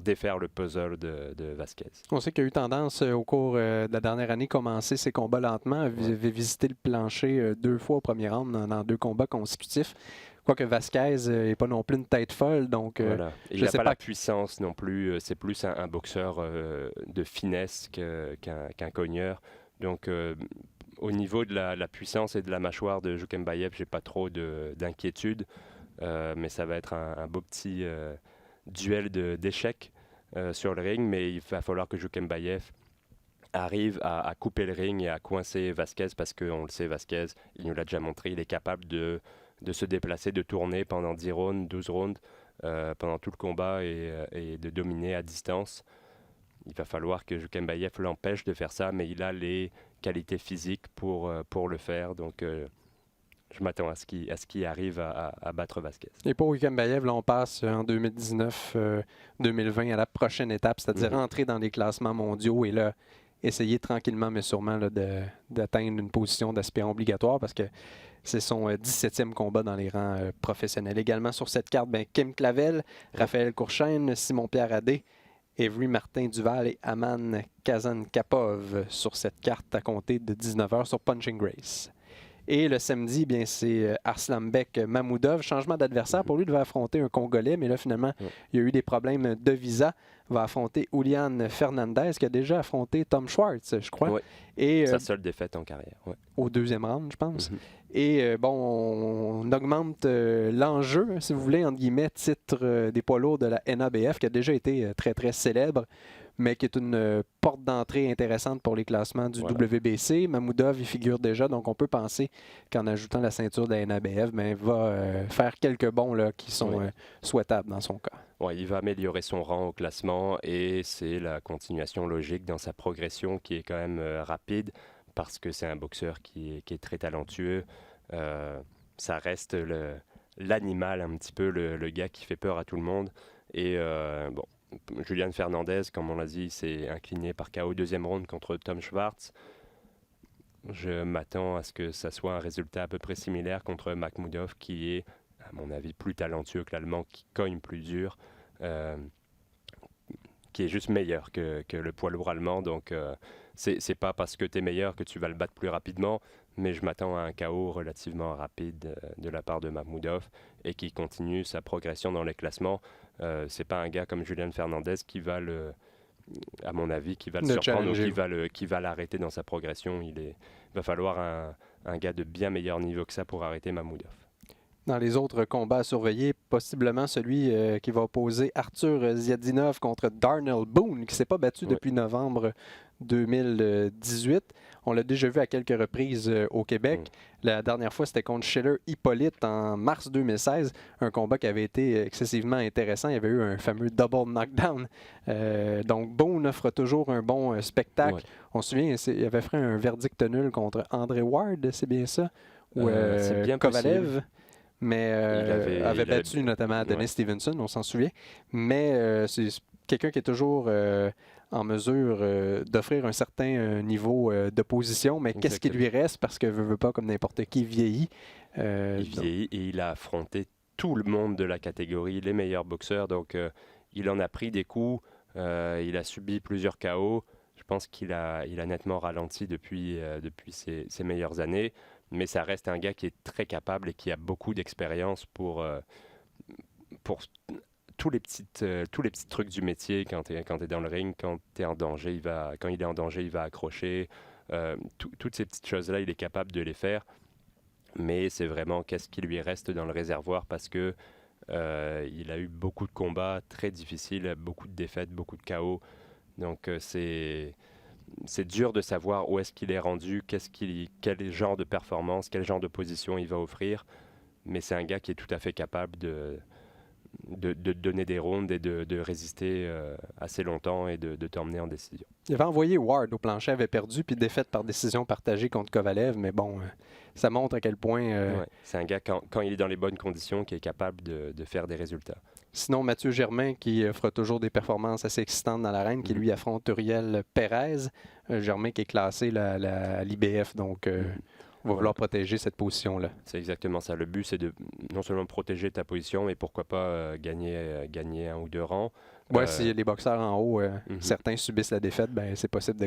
défaire le puzzle de Vasquez. On sait qu'il y a eu tendance au cours de la dernière année commencer ses combats lentement, avait visité le plancher 2 fois au premier round dans 2 combats consécutifs. Quoique Vasquez n'est pas non plus une tête folle, donc voilà. Il n'a pas la puissance non plus. C'est plus un boxeur de finesse qu'un cogneur. Donc au niveau de la puissance et de la mâchoire de Yukembayev, j'ai pas trop d'inquiétude, mais ça va être un beau petit duel d'échecs sur le ring, mais il va falloir que Yukembayev arrive à couper le ring et à coincer Vasquez, parce qu'on le sait, Vasquez, il nous l'a déjà montré, il est capable de se déplacer, de tourner pendant 10 rounds, 12 rounds, pendant tout le combat et de dominer à distance. Il va falloir que Yukembayev l'empêche de faire ça, mais il a les qualités physiques pour le faire, donc je m'attends à ce qu'il arrive à battre Vasquez. Et pour Yukembayev, là, on passe en 2019-2020 à la prochaine étape, c'est-à-dire entrer dans les classements mondiaux et là, essayer tranquillement mais sûrement là, d'atteindre une position d'aspirant obligatoire parce que c'est son 17e combat dans les rangs professionnels. Également sur cette carte, Kim Clavel, Raphaël Courchaine, Simon-Pierre Adé, Avery Martin-Duval et Aman Kazankapov sur cette carte à compter de 19h sur Punching Grace. Et le samedi, bien, c'est Arslanbek Mamoudov. Changement d'adversaire. Pour lui, il devait affronter un Congolais, mais là, finalement, il y a eu des problèmes de visa. Il va affronter Julian Fernandez, qui a déjà affronté Tom Schwartz, je crois. Ouais. Et, sa seule défaite en carrière. Ouais. Au deuxième round, je pense. Et bon, on augmente l'enjeu, si vous voulez, entre guillemets, titre des poids lourds de la NABF, qui a déjà été très, très célèbre, mais qui est une porte d'entrée intéressante pour les classements du WBC. Mamoudov y figure déjà, donc on peut penser qu'en ajoutant la ceinture de la NABF, ben, il va faire quelques bons là, qui sont souhaitables dans son cas. Ouais, il va améliorer son rang au classement et c'est la continuation logique dans sa progression qui est quand même rapide parce que c'est un boxeur qui est très talentueux. Ça reste l'animal un petit peu, le gars qui fait peur à tout le monde. Et bon, Julian Fernandez, comme on l'a dit, s'est incliné par KO deuxième round contre Tom Schwartz. Je m'attends à ce que ça soit un résultat à peu près similaire contre Makhmoudov, qui est, à mon avis, plus talentueux que l'Allemand, qui cogne plus dur, qui est juste meilleur que le poids lourd allemand. Donc, c'est pas parce que tu es meilleur que tu vas le battre plus rapidement, mais je m'attends à un KO relativement rapide de la part de Makhmoudov et qui continue sa progression dans les classements. C'est pas un gars comme Julian Fernandez qui va à mon avis, qui va le surprendre ou qui va l'arrêter dans sa progression. Il va falloir un gars de bien meilleur niveau que ça pour arrêter Makhmoudov. Dans les autres combats à surveiller, possiblement celui qui va opposer Arthur Ziadinov contre Darnell Boone, qui ne s'est pas battu depuis novembre 2018. On l'a déjà vu à quelques reprises au Québec. La dernière fois, c'était contre Schiller Hippolyte en mars 2016. Un combat qui avait été excessivement intéressant. Il y avait eu un fameux double knockdown. Donc, Boone offre toujours un bon spectacle. Ouais. On se souvient, il avait fait un verdict nul contre André Ward, c'est bien ça? Ou c'est bien Kovalev. Possible. Mais avait battu notamment Dennis Stevenson, on s'en souvient. Mais c'est quelqu'un qui est toujours en mesure d'offrir un certain niveau de position. Mais qu'est-ce qui lui reste? Parce que veut pas, comme n'importe qui, vieillit. Il vieillit et il a affronté tout le monde de la catégorie, les meilleurs boxeurs. Donc, il en a pris des coups. Il a subi plusieurs KO. Je pense qu'il a nettement ralenti depuis ses meilleures années. Mais ça reste un gars qui est très capable et qui a beaucoup d'expérience pour tous les petits trucs du métier. Quand tu es dans le ring, quand il est en danger, il va accrocher. Toutes ces petites choses-là, il est capable de les faire. Mais c'est vraiment qu'est-ce qui lui reste dans le réservoir parce que il a eu beaucoup de combats très difficiles, beaucoup de défaites, beaucoup de KO. Donc c'est dur de savoir où est-ce qu'il est rendu, quel genre de performance, quel genre de position il va offrir. Mais c'est un gars qui est tout à fait capable de donner des rounds et de résister assez longtemps et de t'emmener en décision. Il avait envoyé Ward au plancher, avait perdu, puis défaite par décision partagée contre Kovalev. Mais bon, ça montre à quel point... c'est un gars, quand il est dans les bonnes conditions, qui est capable de faire des résultats. Sinon, Mathieu Germain, qui fera toujours des performances assez excitantes dans l'arène, qui lui affronte Uriel Perez. Germain qui est classé à l'IBF, donc on va vouloir protéger cette position-là. C'est exactement ça. Le but, c'est de non seulement protéger ta position, mais pourquoi pas gagner un ou deux rangs. Oui, si les boxeurs en haut, certains subissent la défaite, ben, c'est possible de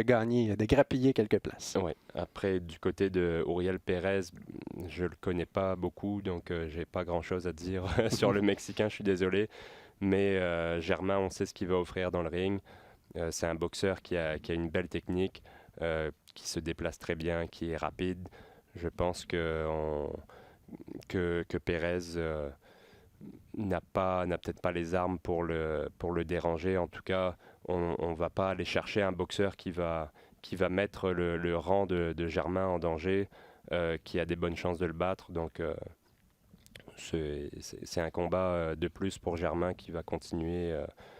gagner, de grappiller quelques places. Ouais. Après, du côté de Uriel Perez, je ne le connais pas beaucoup, donc j'ai pas grand-chose à dire sur le Mexicain, je suis désolé. Mais Germain, on sait ce qu'il va offrir dans le ring. C'est un boxeur qui a une belle technique, qui se déplace très bien, qui est rapide. Je pense que Perez... n'a peut-être pas les armes pour le déranger. En tout cas, on ne va pas aller chercher un boxeur qui va mettre le rang de Germain en danger, qui a des bonnes chances de le battre. Donc, c'est un combat de plus pour Germain qui va continuer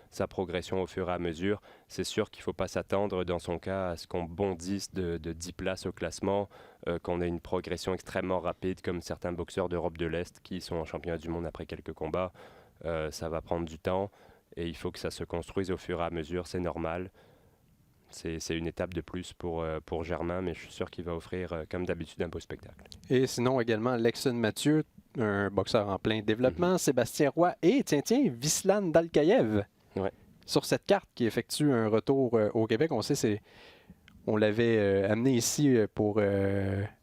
sa progression au fur et à mesure. C'est sûr qu'il ne faut pas s'attendre dans son cas à ce qu'on bondisse de 10 places au classement, qu'on ait une progression extrêmement rapide comme certains boxeurs d'Europe de l'Est qui sont en championnat du monde après quelques combats. Ça va prendre du temps et il faut que ça se construise au fur et à mesure, c'est normal. C'est une étape de plus pour Germain, mais je suis sûr qu'il va offrir, comme d'habitude, un beau spectacle. Et sinon également, Lexon Mathieu, un boxeur en plein développement, Sébastien Roy et, tiens, Vislan Dalkaev. Ouais. Sur cette carte qui effectue un retour au Québec, on sait On l'avait amené ici pour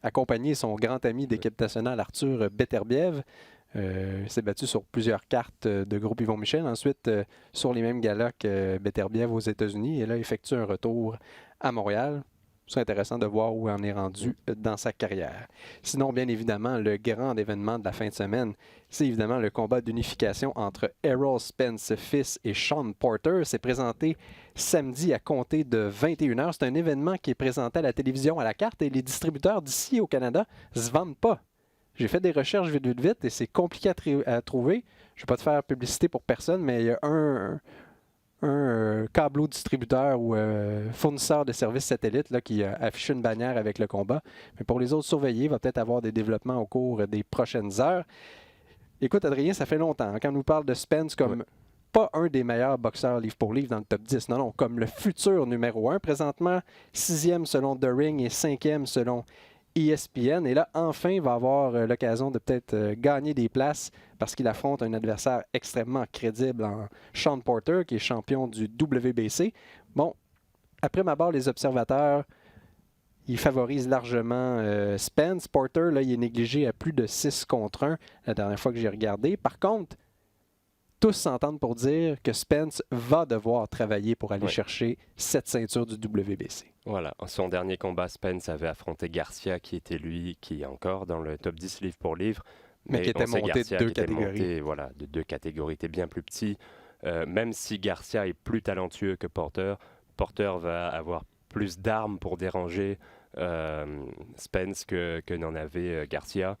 accompagner son grand ami d'équipe nationale, Arthur Beterbiev. Il s'est battu sur plusieurs cartes de groupe Yvon Michel. Ensuite, sur les mêmes galas que Beterbiev aux États-Unis. Et là, il effectue un retour à Montréal. C'est intéressant de voir où on est rendu dans sa carrière. Sinon, bien évidemment, le grand événement de la fin de semaine, c'est évidemment le combat d'unification entre Errol Spence fils et Sean Porter. C'est présenté samedi à compter de 21h. C'est un événement qui est présenté à la télévision à la carte et les distributeurs d'ici au Canada ne se vendent pas. J'ai fait des recherches vite et c'est compliqué à trouver. Je ne vais pas te faire publicité pour personne, mais il y a un câbleau distributeur ou fournisseur de services satellites là, qui affiche une bannière avec le combat. Mais pour les autres surveillés, il va peut-être avoir des développements au cours des prochaines heures. Écoute, Adrien, ça fait longtemps. Quand on nous parle de Spence comme pas un des meilleurs boxeurs livre pour livre dans le top 10, non, comme le futur numéro 1. Présentement, 6e selon The Ring et 5e selon ESPN. Et là, enfin, il va avoir l'occasion de peut-être gagner des places parce qu'il affronte un adversaire extrêmement crédible en Sean Porter, qui est champion du WBC. Bon, après ma barre, les observateurs, ils favorisent largement Spence. Porter, là, il est négligé à plus de 6 contre 1 la dernière fois que j'ai regardé. Par contre, tous s'entendent pour dire que Spence va devoir travailler pour aller chercher cette ceinture du WBC. Voilà, en son dernier combat, Spence avait affronté Garcia, qui était lui, qui est encore dans le top 10 livre pour livre. Mais qui était monté de 2 catégories. Voilà, de 2 catégories, était bien plus petit. Même si Garcia est plus talentueux que Porter, Porter va avoir plus d'armes pour déranger Spence que n'en avait Garcia.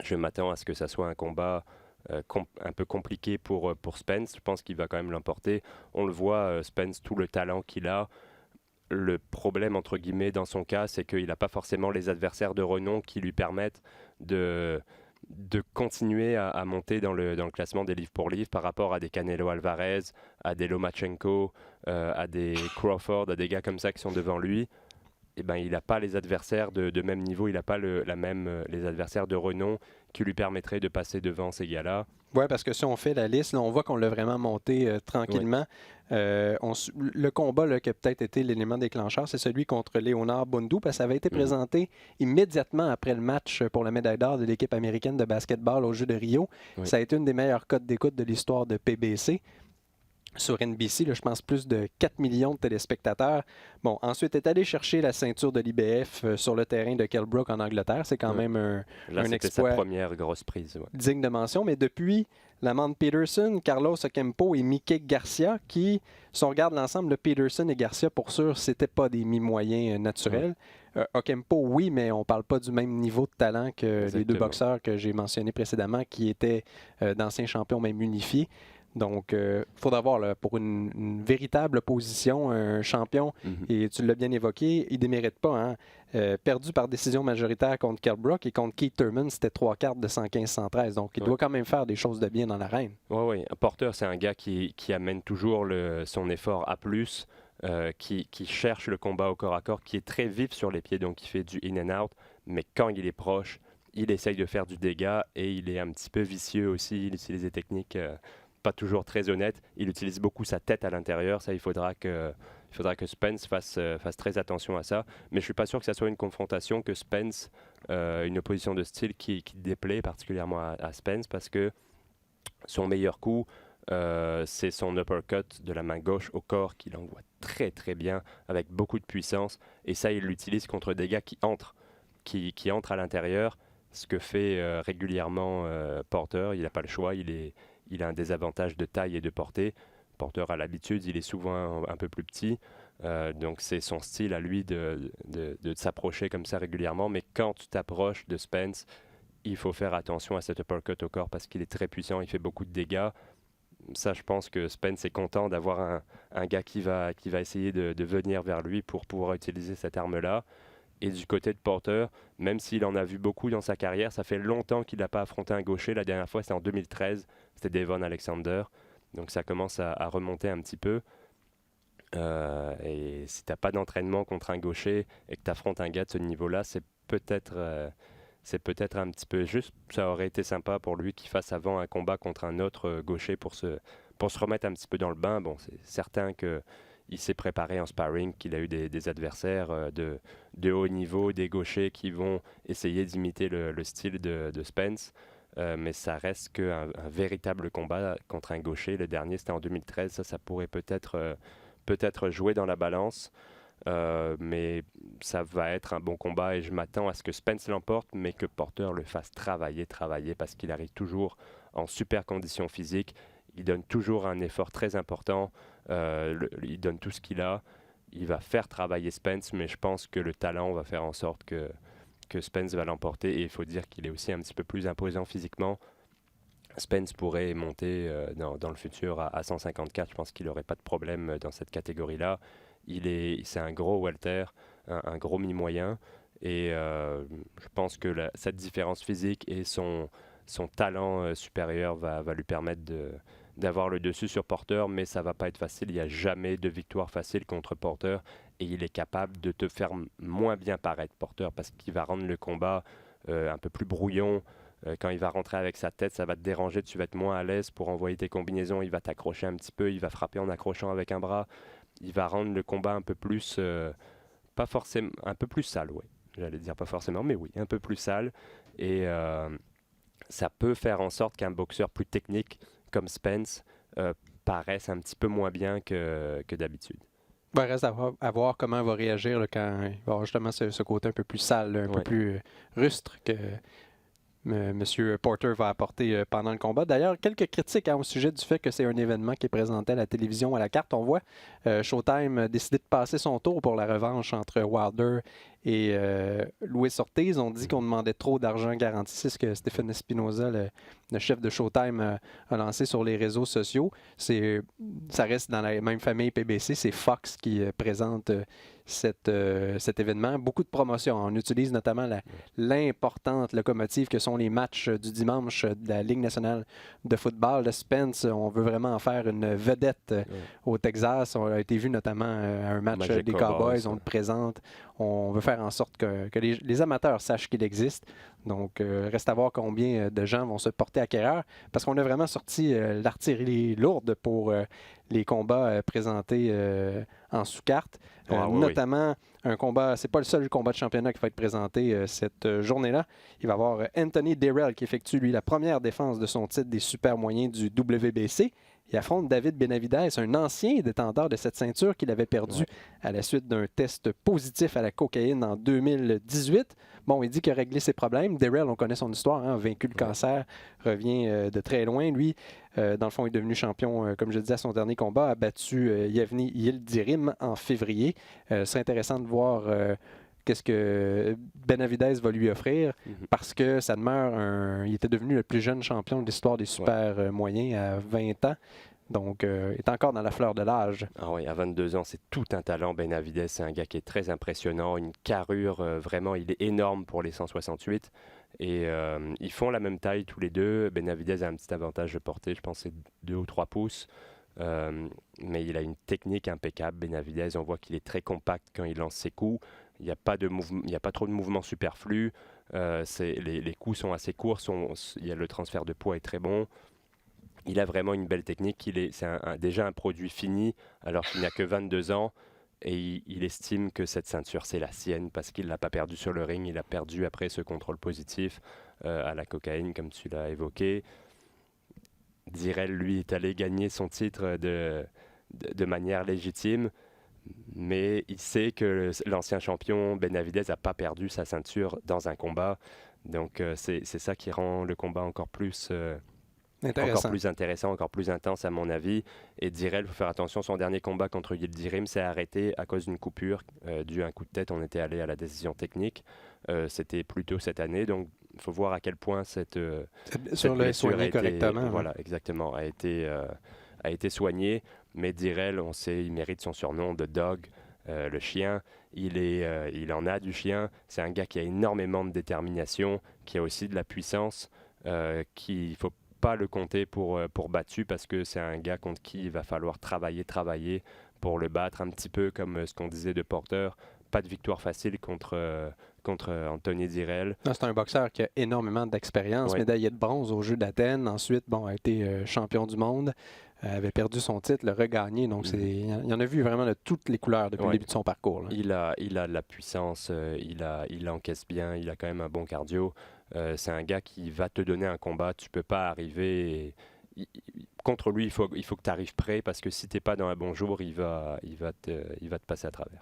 Je m'attends à ce que ça soit un combat un peu compliqué pour Spence. Je pense qu'il va quand même l'emporter. On le voit, Spence, tout le talent qu'il a. Le problème, entre guillemets, dans son cas, c'est qu'il n'a pas forcément les adversaires de renom qui lui permettent de continuer à monter dans le classement des livres pour livres par rapport à des Canelo Alvarez, à des Lomachenko, à des Crawford, à des gars comme ça qui sont devant lui. Eh ben, il n'a pas les adversaires de même niveau, il n'a pas les adversaires de renom qui lui permettraient de passer devant ces gars-là. Oui, parce que si on fait la liste, là, on voit qu'on l'a vraiment monté tranquillement. Le combat là, qui a peut-être été l'élément déclencheur, c'est celui contre Léonard Bundu, parce que ça avait été présenté immédiatement après le match pour la médaille d'or de l'équipe américaine de basketball aux Jeux de Rio. Ça a été une des meilleures cotes d'écoute de l'histoire de PBC. Sur NBC, là, je pense plus de 4 millions de téléspectateurs. Bon, ensuite, est allé chercher la ceinture de l'IBF sur le terrain de Kell Brook en Angleterre. C'est quand même un exploit sa première grosse prise. Digne de mention. Mais depuis, Lamont Peterson, Carlos Ocampo et Mickey Garcia, qui, si on regarde l'ensemble de Peterson et Garcia, pour sûr, c'était pas des mi-moyens naturels. Ocampo, oui, mais on parle pas du même niveau de talent que les 2 boxeurs que j'ai mentionnés précédemment, qui étaient d'anciens champions même unifiés. Donc, il faudra voir là, pour une véritable opposition, un champion, et tu l'as bien évoqué, il ne démérite pas. Perdu par décision majoritaire contre Kell Brook et contre Keith Thurman, c'était 3 cartes de 115-113. Donc, il doit quand même faire des choses de bien dans l'arène. Oui. Porter, c'est un gars qui amène toujours son effort à plus, qui cherche le combat au corps à corps, qui est très vif sur les pieds, donc il fait du in and out, mais quand il est proche, il essaye de faire du dégât et il est un petit peu vicieux aussi, il utilise des techniques pas toujours très honnête. Il utilise beaucoup sa tête à l'intérieur. Ça, il faudra que Spence fasse très attention à ça. Mais je ne suis pas sûr que ça soit une confrontation, que Spence, une opposition de style qui déplaît particulièrement à Spence, parce que son meilleur coup, c'est son uppercut de la main gauche au corps qu'il envoie très très bien, avec beaucoup de puissance. Et ça, il l'utilise contre des gars qui entrent à l'intérieur, ce que fait régulièrement Porter. Il n'a pas le choix, il a un désavantage de taille et de portée. Porter a l'habitude, il est souvent un peu plus petit. Donc c'est son style à lui de s'approcher comme ça régulièrement. Mais quand tu t'approches de Spence, il faut faire attention à cet uppercut au corps parce qu'il est très puissant, il fait beaucoup de dégâts. Ça, je pense que Spence est content d'avoir un gars qui va essayer de venir vers lui pour pouvoir utiliser cette arme-là. Et du côté de Porter, même s'il en a vu beaucoup dans sa carrière, ça fait longtemps qu'il n'a pas affronté un gaucher. La dernière fois, c'était en 2013, c'était Devon Alexander. Donc ça commence à remonter un petit peu. Et si tu n'as pas d'entraînement contre un gaucher et que tu affrontes un gars de ce niveau-là, c'est peut-être un petit peu juste. Ça aurait été sympa pour lui qu'il fasse avant un combat contre un autre gaucher pour se remettre un petit peu dans le bain. Bon, c'est certain que il s'est préparé en sparring, qu'il a eu des adversaires de haut niveau, des gauchers qui vont essayer d'imiter le style de Spence. Mais ça reste qu'un véritable combat contre un gaucher. Le dernier, c'était en 2013. Ça pourrait peut-être jouer dans la balance. Mais ça va être un bon combat et je m'attends à ce que Spence l'emporte, mais que Porter le fasse travailler, parce qu'il arrive toujours en super conditions physiques. Il donne toujours un effort très important. Il donne tout ce qu'il a. Il va faire travailler Spence, mais je pense que le talent va faire en sorte que Spence va l'emporter. Et il faut dire qu'il est aussi un petit peu plus imposant physiquement. Spence pourrait monter dans le futur à 154. Je pense qu'il n'aurait pas de problème dans cette catégorie-là. C'est un gros welter, un gros mi-moyen. Et je pense que cette différence physique et son talent supérieur va lui permettre d'avoir le dessus sur Porter. Mais ça ne va pas être facile. Il n'y a jamais de victoire facile contre Porter. Et il est capable de te faire moins bien paraître, Porter, parce qu'il va rendre le combat un peu plus brouillon. Quand il va rentrer avec sa tête, ça va te déranger, tu vas être moins à l'aise pour envoyer tes combinaisons. Il va t'accrocher un petit peu, il va frapper en accrochant avec un bras. Il va rendre le combat un peu plus, pas forcément, un peu plus sale, ouais. J'allais dire pas forcément, mais oui, un peu plus sale. Et ça peut faire en sorte qu'un boxeur plus technique comme Spence paraisse un petit peu moins bien que d'habitude. Il reste à voir comment il va réagir là, quand il va avoir justement ce côté un peu plus sale, un peu plus rustre que M. Porter va apporter pendant le combat. D'ailleurs, quelques critiques au sujet du fait que c'est un événement qui est présenté à la télévision à la carte. On voit Showtime décider de passer son tour pour la revanche entre Wilder et Luis Ortiz. On dit qu'on demandait trop d'argent garanti. C'est ce que Stephen Espinoza, le chef de Showtime, a lancé sur les réseaux sociaux. Ça reste dans la même famille PBC. C'est Fox qui présente cet événement. Beaucoup de promotions. On utilise notamment l'importante locomotive que sont les matchs du dimanche de la Ligue nationale de football. Le Spence, on veut vraiment en faire une vedette au Texas. On a été vu notamment à un match des Cowboys. On le présente. On veut faire en sorte que les amateurs sachent qu'il existe. Donc, reste à voir combien de gens vont se porter acquéreurs, parce qu'on a vraiment sorti l'artillerie lourde pour les combats présentés en sous-carte. Notamment, un combat, c'est pas le seul combat de championnat qui va être présenté cette journée-là. Il va y avoir Anthony Dirrell qui effectue, lui, la première défense de son titre des super moyens du WBC. Il affronte David Benavidez, un ancien détenteur de cette ceinture qu'il avait perdu à la suite d'un test positif à la cocaïne en 2018. Bon, il dit qu'il a réglé ses problèmes. Dirrell, on connaît son histoire, hein, vaincu le cancer, revient de très loin. Lui, dans le fond, est devenu champion, comme je disais, à son dernier combat, a battu Yevgeny Yildirim en février. C'est intéressant de voir qu'est-ce que Benavidez va lui offrir, parce que ça demeure il était devenu le plus jeune champion de l'histoire des super moyens à 20 ans. Donc, il est encore dans la fleur de l'âge. Ah oui, à 22 ans, c'est tout un talent. Benavidez, c'est un gars qui est très impressionnant. Une carrure, vraiment, il est énorme pour les 168. Et ils font la même taille tous les deux. Benavidez a un petit avantage de portée, je pense que c'est 2 ou 3 pouces. Mais il a une technique impeccable, Benavidez. On voit qu'il est très compact quand il lance ses coups. Il n'y a pas trop de mouvements superflus. Les coups sont assez courts. Le transfert de poids est très bon. Il a vraiment une belle technique. C'est déjà un produit fini alors qu'il n'a que 22 ans. Et il estime que cette ceinture, c'est la sienne parce qu'il ne l'a pas perdu sur le ring. Il a perdu après ce contrôle positif à la cocaïne, comme tu l'as évoqué. Dirrell, lui, est allé gagner son titre de manière légitime. Mais il sait que l'ancien champion Benavidez n'a pas perdu sa ceinture dans un combat. Donc c'est ça qui rend le combat encore plus intéressant, encore plus intense à mon avis. Et Dirrell, il faut faire attention, son dernier combat contre Yildirim s'est arrêté à cause d'une coupure due à un coup de tête. On était allé à la décision technique. C'était plus tôt cette année. Donc il faut voir à quel point cette blessure a été, correctement. Voilà, exactement, a été soignée. Mais Dirrell, on sait, il mérite son surnom de Dog, le chien. Il en a du chien. C'est un gars qui a énormément de détermination, qui a aussi de la puissance, il ne faut pas le compter pour battu, parce que c'est un gars contre qui il va falloir travailler pour le battre, un petit peu comme ce qu'on disait de Porter. Pas de victoire facile contre Anthony Dirrell. C'est un boxeur qui a énormément d'expérience, médaillé de bronze aux Jeux d'Athènes. Ensuite, a été champion du monde. avait perdu son titre, le regagné. Donc, il y en a vu vraiment de toutes les couleurs depuis le début de son parcours. Là. Il a de la puissance, il encaisse bien, il a quand même un bon cardio. C'est un gars qui va te donner un combat. Tu peux pas arriver... Contre lui, il faut que tu arrives prêt parce que si tu n'es pas dans un bon jour, il va te passer à travers.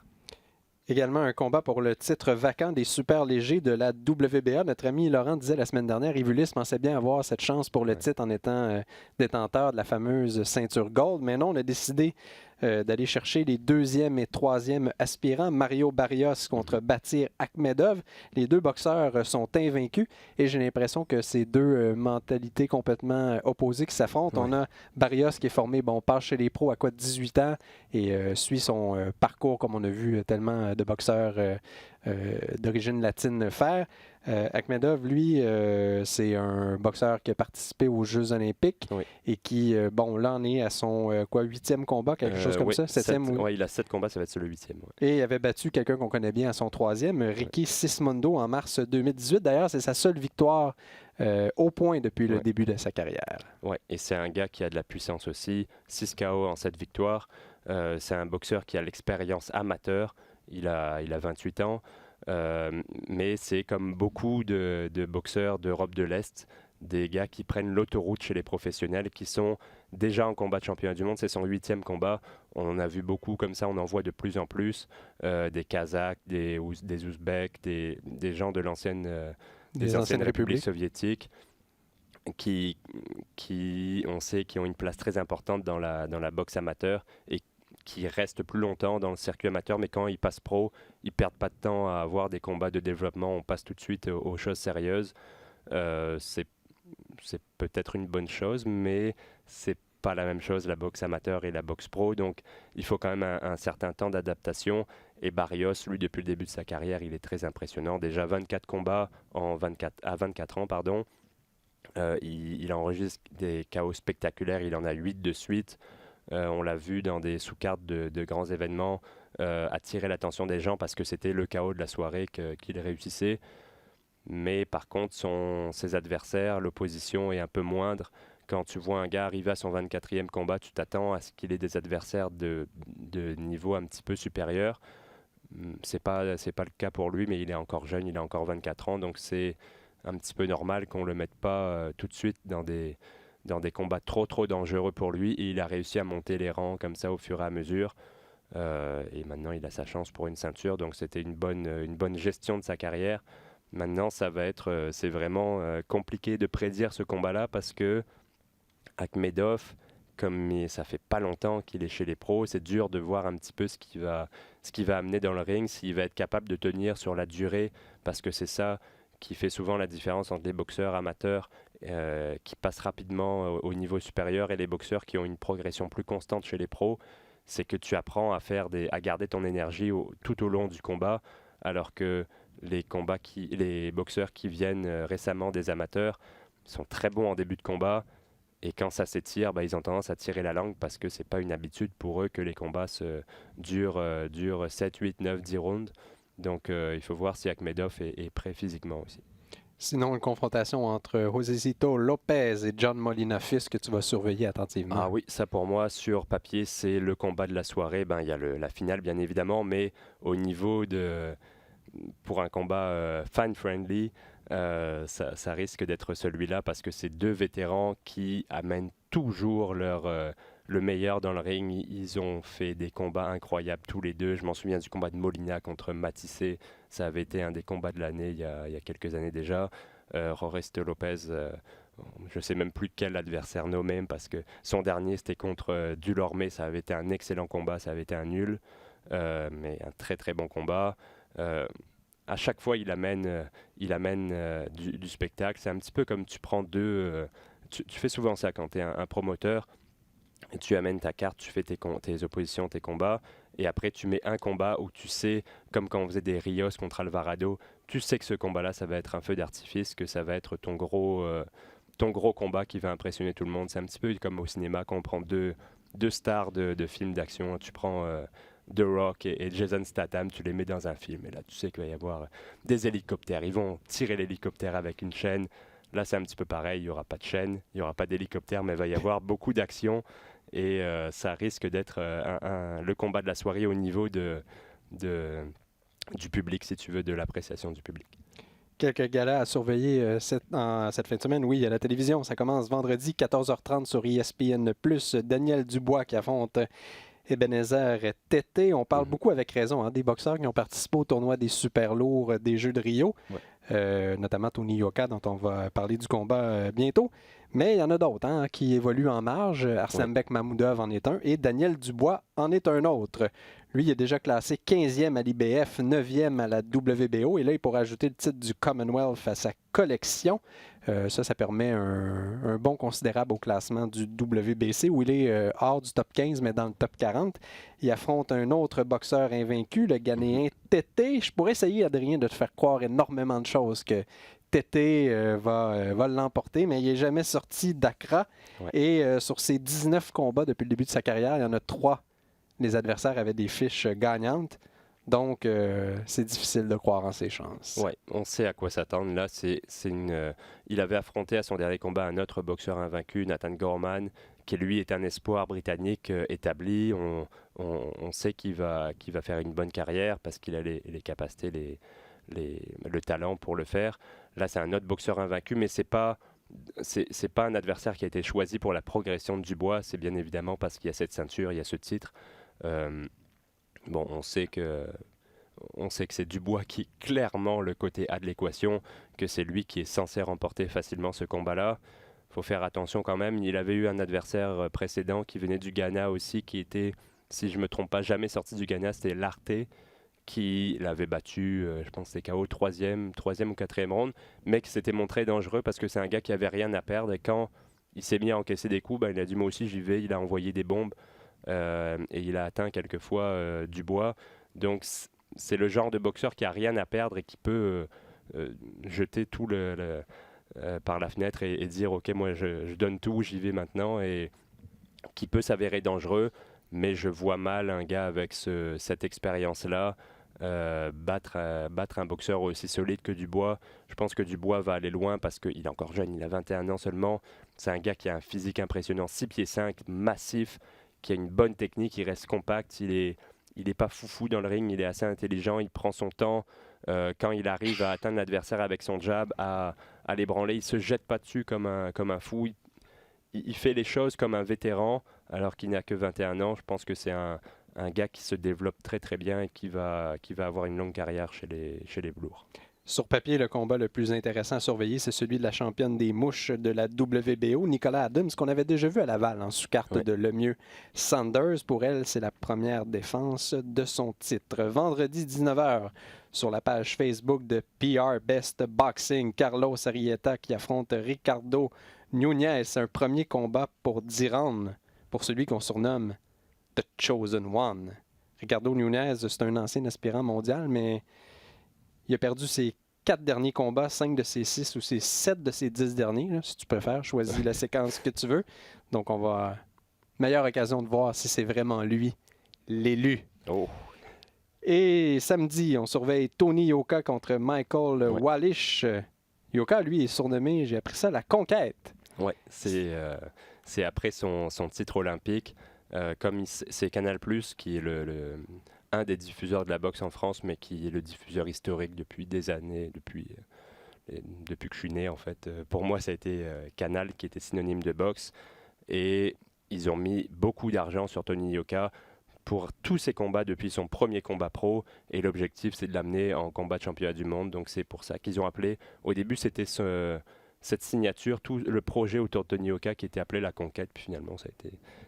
Également un combat pour le titre vacant des super légers de la WBA. Notre ami Laurent disait la semaine dernière, Ivulis pensait bien avoir cette chance pour le titre en étant détenteur de la fameuse ceinture gold. Mais non, on a décidé d'aller chercher les deuxième et troisième aspirants. Mario Barrios contre Batir Akhmedov. Les deux boxeurs sont invaincus et j'ai l'impression que c'est deux mentalités complètement opposées qui s'affrontent. On a Barrios qui est formé, passe chez les pros à quoi 18 ans et suit son parcours comme on a vu tellement de boxeurs d'origine latine faire. Akhmedov, lui, c'est un boxeur qui a participé aux Jeux olympiques et qui, là, en est à son 8e combat, quelque chose comme ça? 7e? Oui, il a 7 combats, ça va être le 8e. Ouais. Et il avait battu quelqu'un qu'on connaît bien à son 3e, Ricky Sismondo, en mars 2018. D'ailleurs, c'est sa seule victoire au point depuis le début de sa carrière. Oui, et c'est un gars qui a de la puissance aussi. 6 KO en 7 victoires. C'est un boxeur qui a l'expérience amateur. Il a 28 ans. Mais c'est comme beaucoup de boxeurs d'Europe de l'Est, des gars qui prennent l'autoroute chez les professionnels, qui sont déjà en combat de championnat du monde. C'est son 8e combat. On en a vu beaucoup comme ça, on en voit de plus en plus. Des Kazakhs, des Ouzbeks, des gens de l'ancienne République soviétique qui, on sait, qui ont une place très importante dans la boxe amateur et qui restent plus longtemps dans le circuit amateur, mais quand ils passent pro, ils perdent pas de temps à avoir des combats de développement, on passe tout de suite aux choses sérieuses. C'est peut-être une bonne chose, mais c'est pas la même chose la boxe amateur et la boxe pro, donc il faut quand même un certain temps d'adaptation. Et Barrios, lui, depuis le début de sa carrière, il est très impressionnant. Déjà 24 combats à 24 ans, pardon. Il enregistre des KO spectaculaires, il en a 8 de suite. On l'a vu dans des sous-cartes de grands événements attirer l'attention des gens parce que c'était le KO de la soirée qu'il réussissait. Mais par contre, ses adversaires, l'opposition est un peu moindre. Quand tu vois un gars arriver à son 24e combat, tu t'attends à ce qu'il ait des adversaires de niveau un petit peu supérieur. C'est pas le cas pour lui, mais il est encore jeune, il a encore 24 ans, donc c'est un petit peu normal qu'on ne le mette pas tout de suite dans des combats trop dangereux pour lui, et il a réussi à monter les rangs comme ça au fur et à mesure, et maintenant il a sa chance pour une ceinture, donc c'était une bonne gestion de sa carrière. Maintenant c'est vraiment compliqué de prédire ce combat-là parce que Akhmedov, comme ça fait pas longtemps qu'il est chez les pros, c'est dur de voir un petit peu ce qu'il va amener dans le ring, s'il va être capable de tenir sur la durée, parce que c'est ça qui fait souvent la différence entre les boxeurs amateurs qui passent rapidement au niveau supérieur et les boxeurs qui ont une progression plus constante chez les pros. C'est que tu apprends à garder ton énergie tout au long du combat, alors que les boxeurs qui viennent récemment des amateurs sont très bons en début de combat, et quand ça s'étire, ils ont tendance à tirer la langue parce que c'est pas une habitude pour eux que les combats durent 7, 8, 9, 10 rounds. Donc il faut voir si Akhmedov est prêt physiquement aussi. Sinon, une confrontation entre Josecito Lopez et John Molina Fils que tu vas surveiller attentivement. Ah oui, ça pour moi, sur papier, c'est le combat de la soirée. Il y a la finale, bien évidemment, mais au niveau pour un combat fan-friendly, ça risque d'être celui-là parce que c'est deux vétérans qui amènent toujours le meilleur dans le ring. Ils ont fait des combats incroyables tous les deux. Je m'en souviens du combat de Molina contre Matisse. Ça avait été un des combats de l'année il y a quelques années déjà. Roresto Lopez, je ne sais même plus quel adversaire nommer parce que son dernier c'était contre Dulorme. Ça avait été un excellent combat, ça avait été un nul, mais un très très bon combat. À chaque fois, il amène du spectacle. C'est un petit peu comme tu prends tu fais souvent ça quand tu es un promoteur. Et tu amènes ta carte, tu fais tes oppositions, tes combats, et après tu mets un combat où tu sais, comme quand on faisait des Rios contre Alvarado, tu sais que ce combat-là, ça va être un feu d'artifice, que ça va être ton gros combat qui va impressionner tout le monde. C'est un petit peu comme au cinéma quand on prend deux stars de films d'action. Tu prends The Rock et Jason Statham, tu les mets dans un film, et là tu sais qu'il va y avoir des hélicoptères. Ils vont tirer l'hélicoptère avec une chaîne. Là, c'est un petit peu pareil. Il n'y aura pas de chaîne, il n'y aura pas d'hélicoptère, mais il va y avoir beaucoup d'action. Et ça risque d'être le combat de la soirée au niveau du public, si tu veux, de l'appréciation du public. Quelques galas à surveiller cette fin de semaine. Oui, à la télévision, ça commence vendredi 14h30 sur ESPN+. Daniel Dubois qui affronte Ebenezer Tété. On parle beaucoup avec raison des boxeurs qui ont participé au tournoi des super lourds des Jeux de Rio, notamment Tony Yoka, dont on va parler du combat bientôt. Mais il y en a d'autres qui évoluent en marge. Arslanbek Mamoudov en est un et Daniel Dubois en est un autre. Lui, il est déjà classé 15e à l'IBF, 9e à la WBO. Et là, il pourra ajouter le titre du Commonwealth à sa collection. Ça permet un bond considérable au classement du WBC, où il est hors du top 15, mais dans le top 40. Il affronte un autre boxeur invaincu, le Ghanéen Tété. Je pourrais essayer, Adrien, de te faire croire énormément de choses que Tété va l'emporter, mais il n'est jamais sorti d'Accra. Et sur ses 19 combats depuis le début de sa carrière, il y en a 3. Les adversaires avaient des fiches gagnantes. Donc, c'est difficile de croire en ses chances. Oui, on sait à quoi s'attendre. Là, il avait affronté à son dernier combat un autre boxeur invaincu, Nathan Gorman, qui lui est un espoir britannique établi. On sait qu'il va faire une bonne carrière parce qu'il a les capacités, le talent pour le faire. Là, c'est un autre boxeur invaincu, mais c'est pas un adversaire qui a été choisi pour la progression de Dubois. C'est bien évidemment parce qu'il y a cette ceinture, il y a ce titre. On sait que c'est Dubois qui est clairement le côté A de l'équation, que c'est lui qui est censé remporter facilement ce combat-là. Il faut faire attention quand même. Il avait eu un adversaire précédent qui venait du Ghana aussi, qui était, si je ne me trompe pas, jamais sorti du Ghana. C'était Larté, qui l'avait battu, je pense que c'était KO 3e ou 4e round, mais qui s'était montré dangereux parce que c'est un gars qui avait rien à perdre. Et quand il s'est mis à encaisser des coups, il a dit moi aussi j'y vais. Il a envoyé des bombes. Et il a atteint quelquefois Dubois. Donc c'est le genre de boxeur qui a rien à perdre et qui peut jeter tout par la fenêtre et dire ok, moi je donne tout, j'y vais maintenant, et qui peut s'avérer dangereux. Mais je vois mal un gars avec cette expérience-là battre un boxeur aussi solide que Dubois. Je pense que Dubois va aller loin parce qu'il est encore jeune, il a 21 ans seulement. C'est un gars qui a un physique impressionnant, 6 pieds 5, massif, qui a une bonne technique, il reste compact, il est pas foufou dans le ring, il est assez intelligent, il prend son temps. Quand il arrive à atteindre l'adversaire avec son jab, à l'ébranler, il se jette pas dessus comme un fou. Il fait les choses comme un vétéran alors qu'il n'a que 21 ans. Je pense que c'est un gars qui se développe très très bien et qui va avoir une longue carrière chez les lourds. Sur papier, le combat le plus intéressant à surveiller, c'est celui de la championne des mouches de la WBO, Nicolas Adams, qu'on avait déjà vu à Laval en sous-carte de Lemieux Sanders. Pour elle, c'est la première défense de son titre. Vendredi 19h, sur la page Facebook de PR Best Boxing, Carlos Arrieta qui affronte Ricardo Nunez. Un premier combat pour 10 rounds, pour celui qu'on surnomme The Chosen One. Ricardo Nunez, c'est un ancien aspirant mondial, mais il a perdu ses 4 derniers combats, 5 de ses 6 ou ses 7 de ses 10 derniers, là, si tu préfères. Choisis la séquence que tu veux. Donc, on va... Meilleure occasion de voir si c'est vraiment lui, l'élu. Oh. Et samedi, on surveille Tony Yoka contre Michael Wallisch. Yoka, lui, est surnommé, j'ai appris ça, la conquête. Oui, c'est après son titre olympique. Comme c'est Canal+, qui est un des diffuseurs de la boxe en France, mais qui est le diffuseur historique depuis des années, depuis que je suis né en fait. Pour moi, ça a été Canal qui était synonyme de boxe. Et ils ont mis beaucoup d'argent sur Tony Yoka pour tous ses combats depuis son premier combat pro. Et l'objectif, c'est de l'amener en combat de championnat du monde. Donc c'est pour ça qu'ils ont appelé... Au début, c'était cette signature, tout le projet autour de Tony Yoka qui était appelé la conquête, puis finalement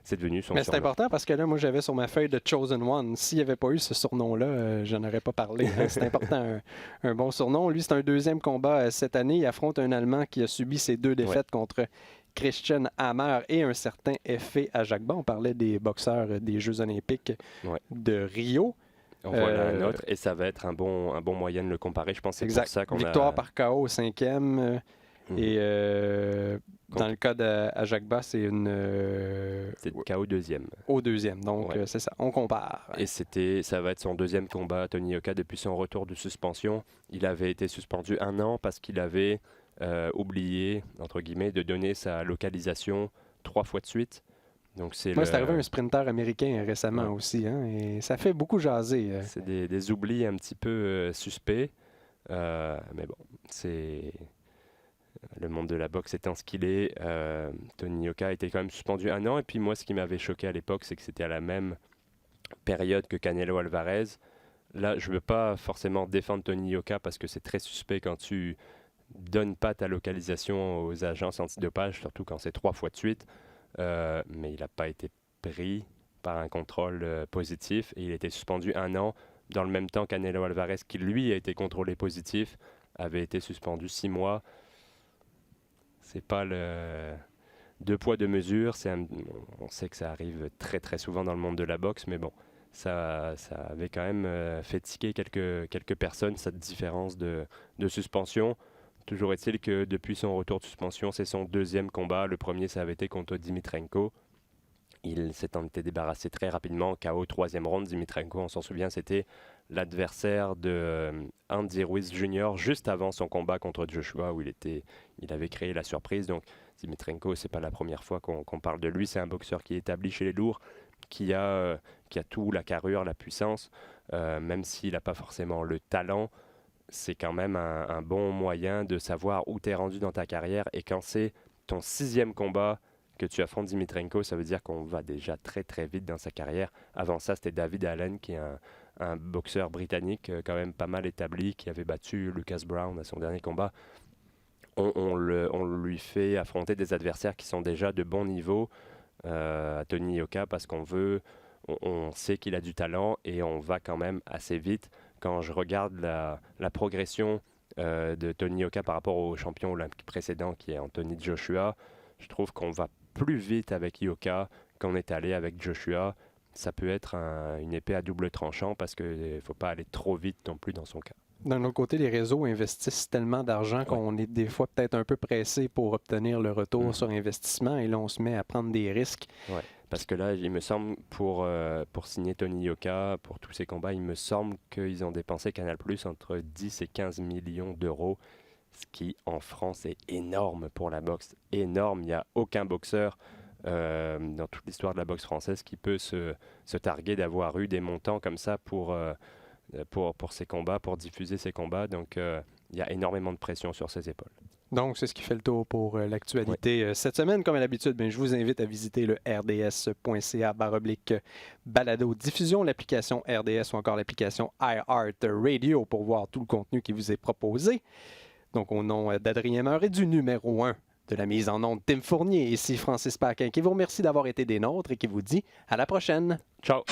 c'est devenu son surnom. Mais c'est important parce que là, moi j'avais sur ma feuille de Chosen One. S'il n'y avait pas eu ce surnom-là, je n'aurais pas parlé. C'est important, un bon surnom. Lui, c'est un deuxième combat cette année. Il affronte un Allemand qui a subi ses 2 défaites contre Christian Hammer et un certain Efe Ajagba. On parlait des boxeurs des Jeux olympiques de Rio. On voit là un autre, et ça va être un bon moyen de le comparer. Je pense que c'est pour ça qu'on Victoire par KO au 5e. Et dans le cas d'Ajagba, c'est c'est KO 2e. Au 2e, donc c'est ça, on compare. Et ça va être son 2e combat, Tony Yoka, depuis son retour de suspension. Il avait été suspendu 1 an parce qu'il avait oublié, entre guillemets, de donner sa localisation 3 fois de suite. Donc c'est arrivé un sprinter américain récemment aussi, hein, et ça fait beaucoup jaser. C'est des oublis un petit peu suspects, mais bon, c'est le monde de la boxe étant ce qu'il est. Tony Yoka a été quand même suspendu 1 an, et puis moi, ce qui m'avait choqué à l'époque, c'est que c'était à la même période que Canelo Alvarez. Là, je ne veux pas forcément défendre Tony Yoka parce que c'est très suspect quand tu donnes pas ta localisation aux agences antidopage, surtout quand c'est 3 fois de suite. Mais il n'a pas été pris par un contrôle positif et il a été suspendu 1 an, dans le même temps qu'Canelo Alvarez, qui lui a été contrôlé positif, avait été suspendu 6 mois. C'est pas le 2 poids 2 mesures. On sait que ça arrive très très souvent dans le monde de la boxe, mais bon, ça avait quand même fait tiquer quelques personnes, cette différence de suspension. Toujours est-il que depuis son retour de suspension, c'est son 2e combat. Le premier, ça avait été contre Dimitrenko. Il s'est en été débarrassé très rapidement. KO 3e round. Dimitrenko, on s'en souvient, c'était l'adversaire de Andy Ruiz Jr. juste avant son combat contre Joshua où il avait créé la surprise. Donc Dimitrenko, c'est pas la première fois qu'on parle de lui. C'est un boxeur qui est établi chez les lourds, qui a tout, la carrure, la puissance, même s'il n'a pas forcément le talent. C'est quand même un bon moyen de savoir où tu es rendu dans ta carrière. Et quand c'est ton 6e combat que tu affrontes Dimitrenko, ça veut dire qu'on va déjà très très vite dans sa carrière. Avant ça, c'était David Allen, qui est un boxeur britannique quand même pas mal établi, qui avait battu Lucas Brown à son dernier combat. On lui fait affronter des adversaires qui sont déjà de bon niveau à Tony Yoka parce on sait qu'il a du talent et on va quand même assez vite. Quand je regarde la progression de Tony Yoka par rapport au champion olympique précédent qui est Anthony Joshua, je trouve qu'on va plus vite avec Yoka qu'on est allé avec Joshua. Ça peut être une épée à double tranchant parce qu'il ne faut pas aller trop vite non plus dans son cas. D'un autre côté, les réseaux investissent tellement d'argent qu'on est des fois peut-être un peu pressé pour obtenir le retour sur investissement et là, on se met à prendre des risques. Ouais. Parce que là, il me semble, pour signer Tony Yoka, pour tous ces combats, il me semble qu'ils ont dépensé Canal+ entre 10 et 15 millions d'euros, ce qui, en France, est énorme pour la boxe. Énorme. Il n'y a aucun boxeur dans toute l'histoire de la boxe française qui peut se targuer d'avoir eu des montants comme ça pour ses combats, pour diffuser ses combats. Donc, il y a énormément de pression sur ses épaules. Donc, c'est ce qui fait le tour pour l'actualité. Cette semaine, comme à l'habitude, je vous invite à visiter le rds.ca/balado diffusion, l'application RDS ou encore l'application iHeart Radio pour voir tout le contenu qui vous est proposé. Donc, au nom d'Adrien Meur et du numéro 1 de la mise en onde, Tim Fournier, ici Francis Paquin, qui vous remercie d'avoir été des nôtres et qui vous dit à la prochaine. Ciao!